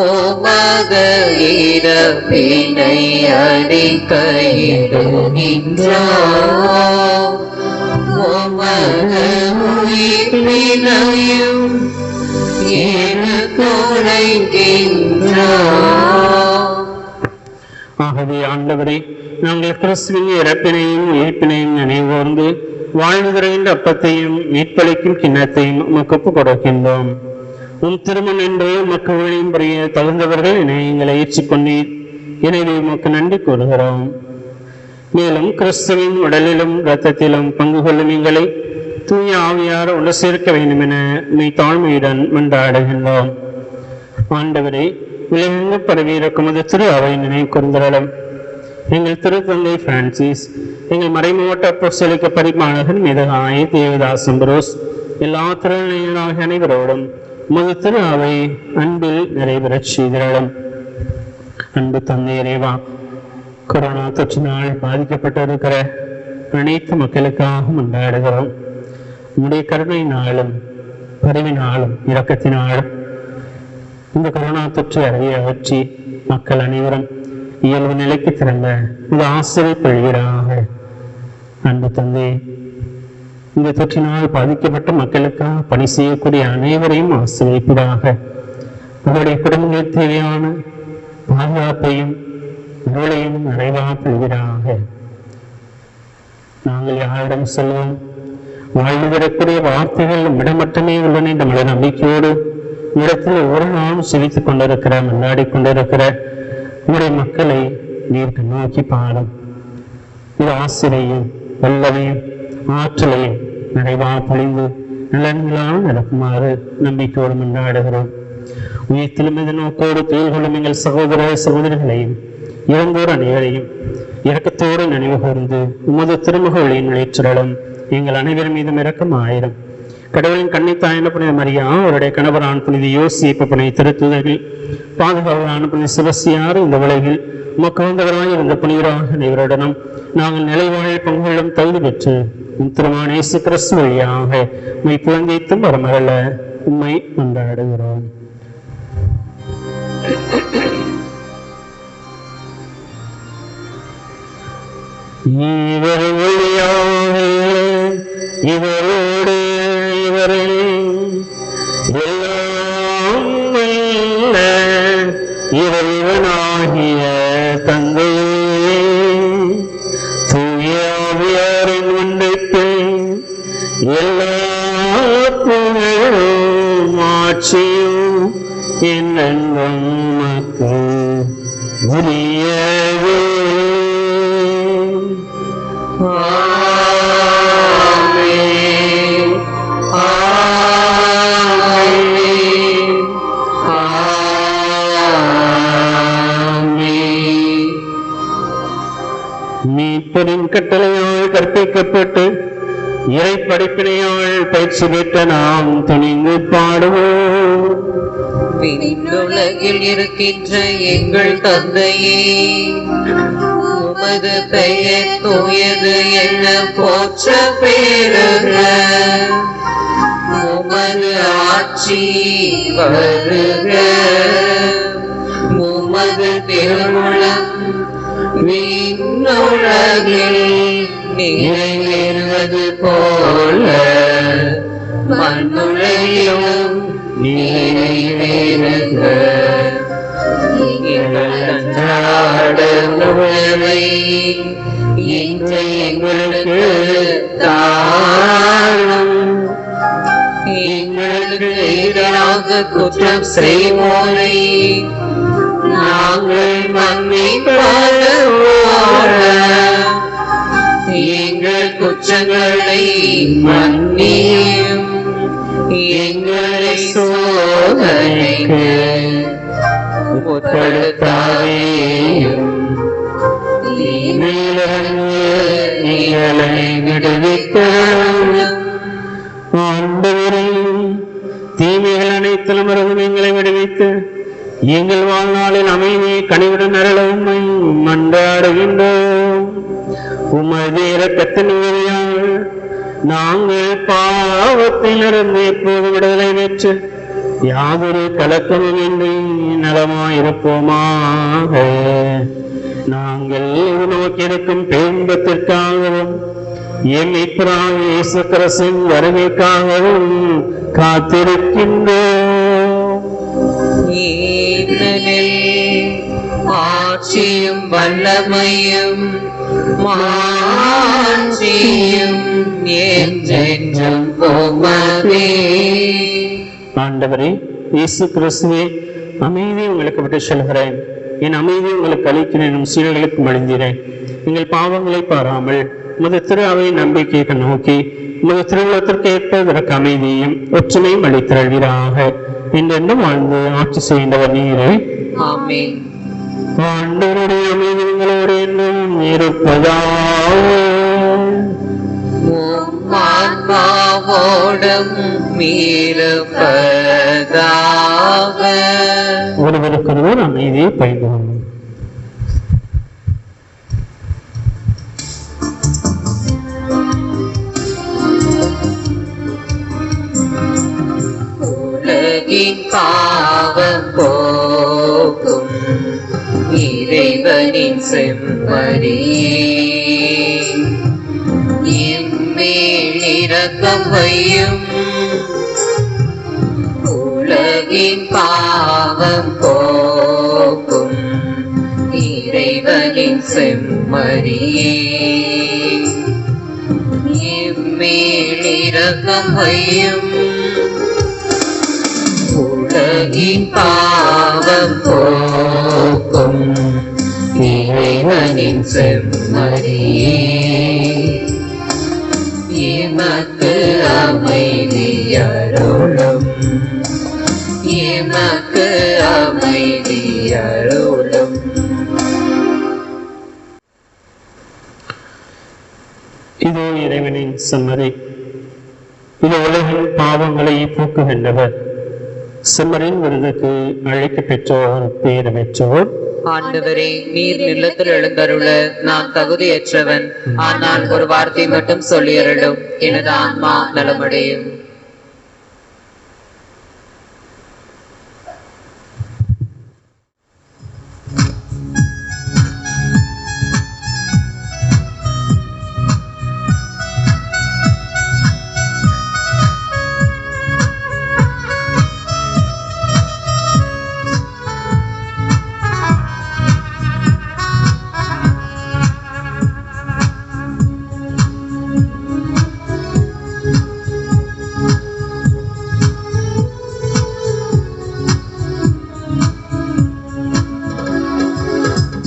உமது இறப்பினை அறிக்கையிடுகின்றோம், உமது உயிர்ப்பினையும் எடுத்துரைக்கின்றோம். ஆகவே ஆண்டவரே, நாங்கள் கிறிஸ்துவின் இறப்பினையும் உயிர்ப்பினையும் நினைவோர்ந்து வாழ்வுகிற அப்பத்தையும் மீட்பளிக்கும் கிண்ணத்தையும் உமக்கு ஒப்புக் கொடுக்கின்றோம். உம் திருமணம் என்று உமக்கு ஊழியம் புரிய தகுந்தவர்கள் எங்களை ஏற்றுக்கொண்டீர். எனவே உமக்கு நன்றி கூறுகிறோம். மேலும் கிறிஸ்துவின் உடலிலும் இரத்தத்திலும் பங்கு கொள்ளும் எங்களை தூய ஆவியார் ஒன்று சேர்க்க வேண்டும் என மெய் தாழ்மையுடன் மன்றாடுகின்றோம். ஆண்டவரே, உலகெங்கு பரவியிருக்கும் அது திரு அவை நினைவு கூர்ந்தரலும். எங்கள் திருத்தந்தை பிரான்சிஸ், எங்கள் மறைமாவட்ட அப்போஸ்தலிக பரிபாலகர் மிதகாய தேவதாஸ் அம்பரோஸ், எல்லா திருநிலைகளாகிய அனைவரோடும் உமது திரு அவை அன்பில் நிறைவேறச் செய்திரலும். அன்பு தந்தை இறைவா, கொரோனா தொற்றினால் பாதிக்கப்பட்டிருக்கிற அனைத்து மக்களுக்காக மன்றாடுகிறோம். உம்முடைய கருணையினாலும் பரிவினாலும் இரக்கத்தினாலும் இந்த கொரோனா தொற்று அறிய அகற்றி மக்கள் அனைவரும் இயல்பு நிலைக்கு திறந்த இது ஆசிரியப்படுகிறாக. அன்பு தந்தை, இந்த தொற்றினால் பாதிக்கப்பட்ட மக்களுக்காக பணி செய்யக்கூடிய அனைவரையும் ஆசிரியப்பதாக. அவருடைய குடும்பங்களுக்கு தேவையான பாதுகாப்பையும் அருளையும் நிறைவாக பெறுகிறாக. நாங்கள் யாரிடம் சொல்வோம்? வாழ்ந்து வரக்கூடிய வார்த்தைகள் நம்மிடம் மட்டுமே உள்ளன என்ற மன நம்பிக்கையோடு இடத்தில் ஒவ்வொரு நாளும் சிரித்துக் கொண்டிருக்கிற மன்னாடி கொண்டிருக்கிற உங்களுடைய மக்களை நீர் நோக்கி பாடும். இது ஆசிரியையும் வல்லவையும் ஆற்றலையும் நிறைவாக பொழிந்து நலன்களால் நடக்குமாறு நம்பிக்கையோடு மன்றாடுகிறோம். உயிர்த்திலும் இது நோக்கோடு தொழில் கொள்ளும் எங்கள் சகோதர சகோதரிகளையும் இறந்தோர் அனைவரையும் இரக்கத்தோடு நினைவு கூர்ந்து உமது திருமுக ஒளியின் நிலைச்சுடலும் எங்கள் அனைவரும் மீதும் இரக்கம் ஆயிரம். கடவுளின் கன்னித்தாயான புனித மரியா, அவருடைய கணவரான புனித யோசேப்பு, புனித திருத்தூதர்கள், பாதுகாவலான புனித செபஸ்தியார், இந்த உலகில் உமக்கு வந்தவராய் இருந்த புனிதராக அனைவருடனும் நாங்கள் நிலைவாழ் பங்குகளும் தகுதி பெற்று உம் திருமகன் இயேசு கிறிஸ்து வழியாக உம்மை புகழ்ந்தேத்தும் வரமகள உம்மை கொண்டாடுகிறோம். இவர் வழியாக இவரோடு இவரில் எல்லாம் வல்ல இறைவனாகிய தந்தையே, தூய ஆவியாரின் ஒன்றிற்கு எல்லா புகழும் ஆட்சியும் என்னென்றும் உமக்கு உரியவே. ஆமென். இறை படிப்பினையால் பயிற்சி பெற்ற நாம் துணிந்து பாடுவோம். விண்ணுலகில் இருக்கின்ற எங்கள் தந்தையே, உமது பெயர் தூயது என போற்ற பெறுக. உமது ஆட்சி வருக. உமது திருவுளம் விண்ணுலகில் நிறைவேறுவது போல மண்ணுலகிலும் நிறைவேறுக. எங்கள் அன்றாட உணவை இன்று எங்களுக்கு தாரும். எங்களுக்கு எதிராக குற்றம் செய்வோரை நாங்கள் மன்னிப்பது போல எங்கள் குற்றங்களை மன்னியும். எங்களை சோதனைக்கு உட்படுத்தாதேயும், தீமையிலிருந்து எங்களை விடுவித்தருளும். ஆண்டவரே, தீமைகள் அனைத்திலும் இருந்து எங்களை விடுவித்து எங்கள் வாழ்நாளில் அமைதியை கனிவுடன் அருள உம்மை மன்றாடுகின்றோம். உமது இரக்கத்தின் உதவியால் நாங்கள் பாவத்திலிருந்து எப்போது விடுதலை பெற்று யாதொரு கலக்கமும் இன்றி நலமாயிருப்போமாக. நாங்கள் நோக்கியிருக்கும் பேன்பத்திற்காகவும் என் மீட்பராகிய இயேசு கிறிஸ்துவின் வருகைக்காகவும் காத்திருக்கின்றோம். ஏனெனில் ஆட்சியும் வல்லமையும் மாட்சியும் என்றென்றும் உமதே. ஆண்டவரே இயேசு கிறிஸ்துவே, அமைதி உங்களுக்கு விட்டு செல்கிறேன், என் அமைதி உங்களுக்கு அளிக்கிறேன் எனும் சீல்களுக்கு மழிந்தீரேன். எங்கள் பாவங்களை பாராமல் உமது திரு அவை நம்பிக்கையை நோக்கி உமது திருவுளத்திற்கு ஏற்பதற்கு அமைதியும் ஒற்றுமையும் அளித்திரள்வீராக. என்றென்றும் வாழ்ந்து ஆட்சி செய்கின்றவர் நீரே. ஆமென். ஆண்டவருடைய அமைதி உங்களோடு என்றும் இருப்பதாக. உம் ஆன்மாவோடும் இருப்பதாக. ஒருவருக்கொருவர் அமைதியை பகிர்ந்து கொள்ளும். உலகின் பாவம் போக்கும் இறைவனின் செம்மறியே, எம்மேல் இரக்கம் வையும். உலகின் பாவம் போக்கும் இறைவனின் செம்மறியே, எம்மேல் இரக்கம் வையும். உலகின் பாவம் போக்கும் இறைவனின் செம்மறியே, எமக்கு அமைதி அருளும். எமக்கு அமைதி அருளும். இதோ இறைவனின் செம்மறி, இது உலகின் பாவங்களை போக்குகின்றவர். செம்மறின் விருதுக்கு அழைக்க பெற்றோர் பேறு பெற்றோர். ஆண்டவரே, நீர் நிலத்தில் எழுந்தருள நான் தகுதியற்றவன். ஆனால் ஒரு வார்த்தை மட்டும் சொல்லியருளும், எனது ஆன்மா நலமடையும்.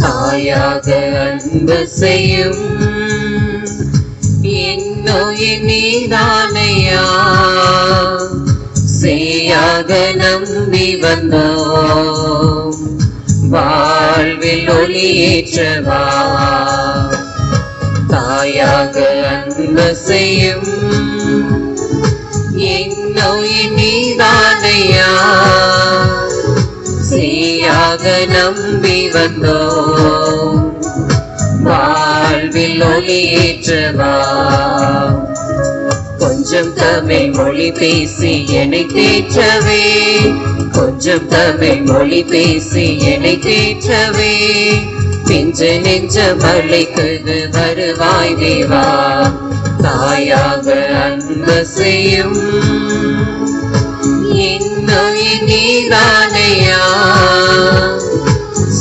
தாயாக அன்பு செய்யும் என்னுயிர் நீதானையா, செய்யாக நம்பி வந்தோம் வாழ்வில் ஒளியேற்றவா. தாயாக அன்பு அன்பு செய்யும் என்னுயிர் நீதானையா, சீயாக நம்பி வந்தோம் வாழ்வில் ஒளியேற்றவா. கொஞ்சம் தமிழ் மொழி பேசி என்னை தேற்றவே, கொஞ்சம் தமிழ் மொழி பேசி என்னை தேற்றவே. நெஞ்ச நெஞ்ச மலைக்குது வருவாய் தேவா, தாயாக அன்பு செய்யும் என்னுயிர் நீதானையா,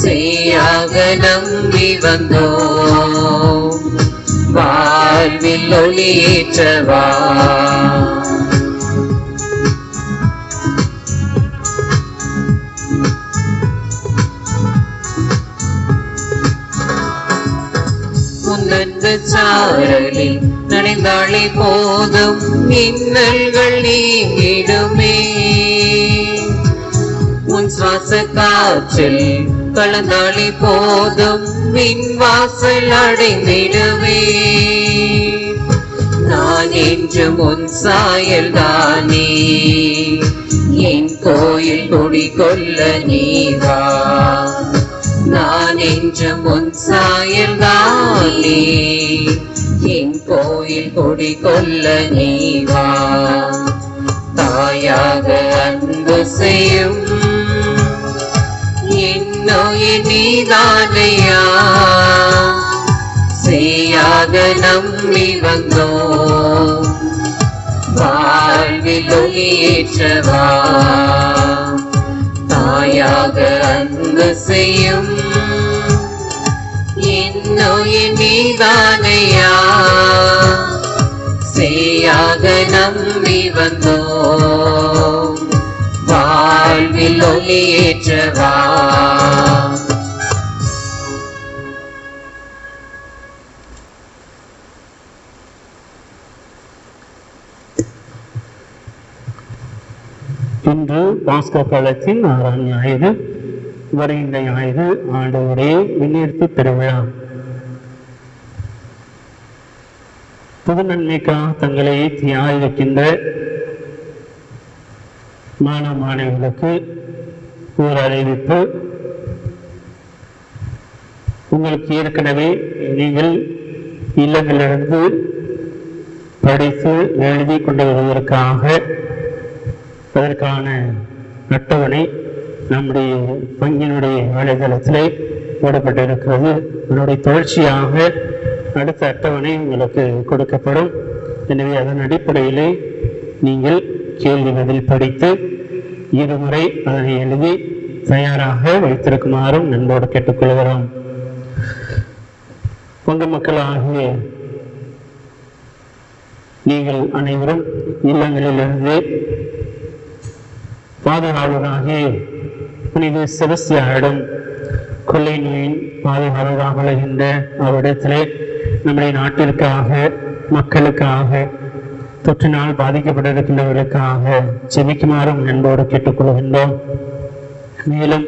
செய்யாக நம்பி வந்தோம் வாழ்வில் ஒளியேற்றவா. உன்னத சாரலில் நனைந்தாளே போதும் இன்னல்கள் நீங்கிடுமே, உன் சுவாச காற்றில் கலந்தாளே போதும் விண்வாசல் அடைந்திடுவே. நான் என்றும் உன் சாயல் தானே, என் கோயில் குடிகொள்ள நீவா. நான் என்றும் உன் சாயல் தானே, என் கோயில் குடிகொள்ள நீவா. தாயாக அன்பு செய்யும் என்னுயிர் நீதானையா, செய்யாக நம்பி வந்தோம் வாழ்வில் ஒளியேற்றவா. தாயாக அன்பு செய்யும் என்னுயிர் நீதானையா, செய்யாக நம்பி வந்தோம் வாழ்வில் ஒளியேற்றவா. இன்று பாஸ்கா காலத்தின் 6ஆம் ஞாயிறு, வருகின்ற ஞாயிறு ஆண்டவருடைய விண்ணேற்பு பெருவிழா. பொது நன்மைக்காக தங்களை தியாகிக்கின்ற மாணவ மாணவிகளுக்கு ஒரு அறிவிப்பு. உங்களுக்கு ஏற்கனவே நீங்கள் இல்லங்களிலிருந்து படித்து எழுதி கொண்டு வருவதற்காக அதற்கான அட்டவணை நம்முடைய வங்கியினுடைய வலைதளத்திலே போடப்பட்டிருக்கிறது. அதனுடைய தொடர்ச்சியாக அடுத்த அட்டவணை உங்களுக்கு கொடுக்கப்படும். எனவே அதன் அடிப்படையிலே நீங்கள் கேள்வி பதில் படித்து இருமுறை அதனை எழுதி தயாராக வைத்திருக்குமாறும் நண்போடு கேட்டுக்கொள்கிறோம். உங்கள் மக்களாகிய நீங்கள் அனைவரும் இல்லங்களிலிருந்து பாதுகாவலராகிய புனித செபஸ்தியாரிடம் கொள்ளை நோயின் பாதுகாவலராக விளைகின்ற அவரிடத்திலே நம்முடைய நாட்டிற்காக, மக்களுக்காக, தொற்றினால் பாதிக்கப்பட்டிருக்கின்றவர்களுக்காக ஜெபிக்குமாறும் நண்போடு கேட்டுக்கொள்கின்றோம். மேலும்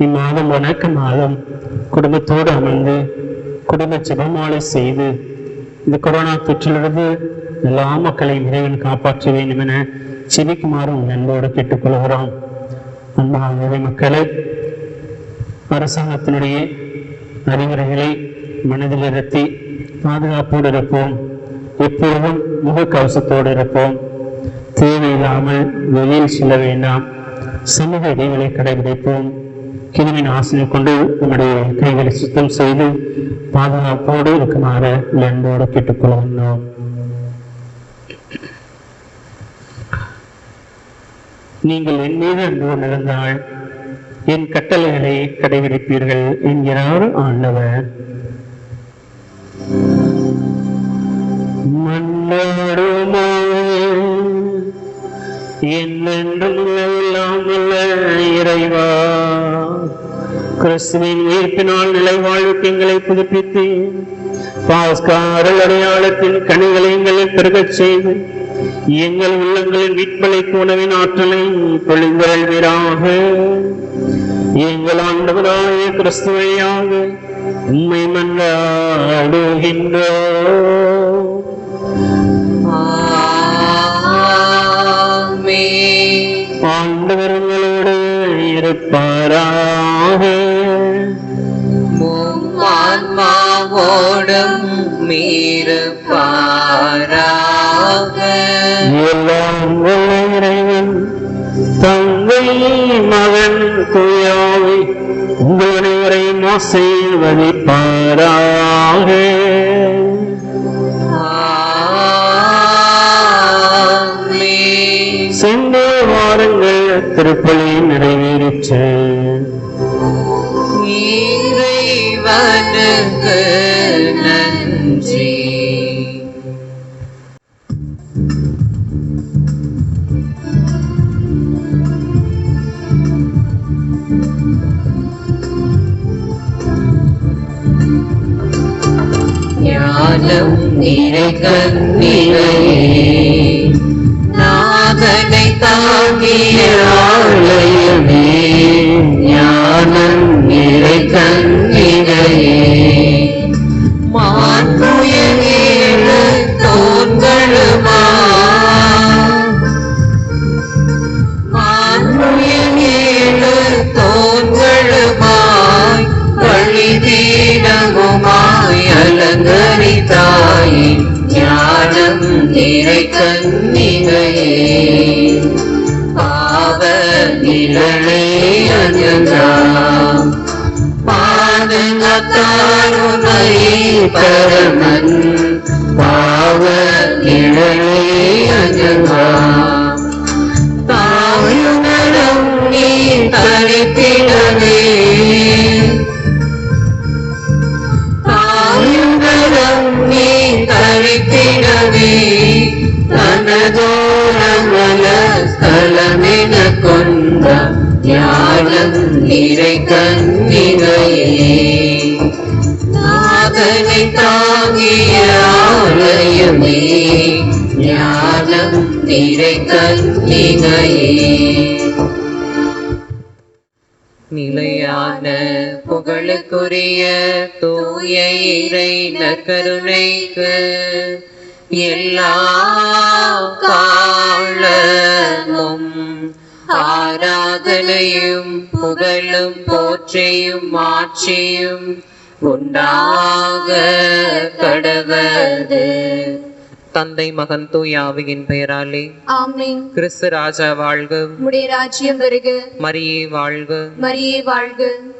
இம்மாதம் வணக்க மாதம் குடும்பத்தோடு அமர்ந்து குடும்ப ஜெபமாலை செய்து இந்த கொரோனா தொற்றிலிருந்து எல்லா மக்களையும் இறைவன் காப்பாற்ற வேண்டும் என ஜெபிக்குமாறும் நண்போடு கேட்டுக்கொள்கிறோம். அன்பான மக்களை, அரசாங்கத்தினுடைய அறிவுரைகளை மனதில் இருத்தி பாதுகாப்போடு இருப்போம். எப்பொழுதும் முகக்கவசத்தோடு இருப்போம். தேவையில்லாமல் வெளியில் செல்ல வேண்டாம். சமூக இடைவெளி கடைபிடிப்போம். கிருமி நாசினி கொண்டு நம்முடைய கைகளை சுத்தம் செய்து பாதுகாப்போடு இருக்குமாறு அன்போடு கேட்டுக்கொள்கின்றோம். நீங்கள் என் மீது அன்பு கொண்டிருந்தால் என் கட்டளைகளை கடைபிடிப்பீர்கள் என்கிறார் ஆண்டவர். மன்னருமா என்னென்றும் இல்லாமல் இறைவா, கிறிஸ்துவின் உயிர்ப்பினால் நிலை வாழ்வுக்கு எங்களை புதுப்பித்து பாஸ்கா அருள் அடையாளத்தின் கனிகளை எங்களில் பெருகச் செய்து எங்கள் உள்ளங்களின் மீட்பளிக்கு உணவின் ஆற்றலை பொழிந்தருள்வீராக. எங்கள் ஆண்டவராகிய கிறிஸ்து வழியாக உம்மை மன்றாடுகின்றோம். இருப்பாராக. ஆன்மாவோடும் மீறுப்பாராக. எல்லாம் வல்ல இறைவன் தந்தை மகன் தூயாவை உங்கள் அனைவரையும் ஆசீர்வதிப்பாராக. ஆமென். சென்று வாருங்கள், திருப்பலி நிறைவேறிற்று. இறைவனுக்கு நன்றி. ஞானம் நிறை கன்னிகையே, நாதனை தாங்கிய ஆலயமே, ஞானம் நிறை கன்னிகையே, மாண்புயரேழு தோன்களுமா, மாண்புயரேழு தோன்களுமாய் பழிதீனமுமாய் அலங்கரித்தாயே, ஞானம் நிறை கன்னிகையே. பாவ நிழலே அஞ்சலாம், பாதகத்தாருமை பரமன், பாவ நிழலே அஞ்சலாம். தாயுணரும் நீ தரித்திடவே, தாயுணரும் நீ தரித்திடவே, தனதோரமல ஸ்தலமென கொண்ட ஞானம் நிறை கன்னிகையே. நாதனை தாங்கிய ஆலயமே, ஞானம் நிறை கன்னிகையே. நிலையான புகழுக்குரிய தூய இறை நற்கருணைக்கு எல்லா காலமும் ஆராதனையும் புகழும் போற்றியும் ஆட்சியும் உண்டாக கடவது. தந்தை மகன் தூய ஆவியின் பெயராலே ஆமென். கிறிஸ்து ராஜா வாழ்க. உம்முடைய ராஜ்யம் வருக. மரியே வாழ்க. மரியே வாழ்க.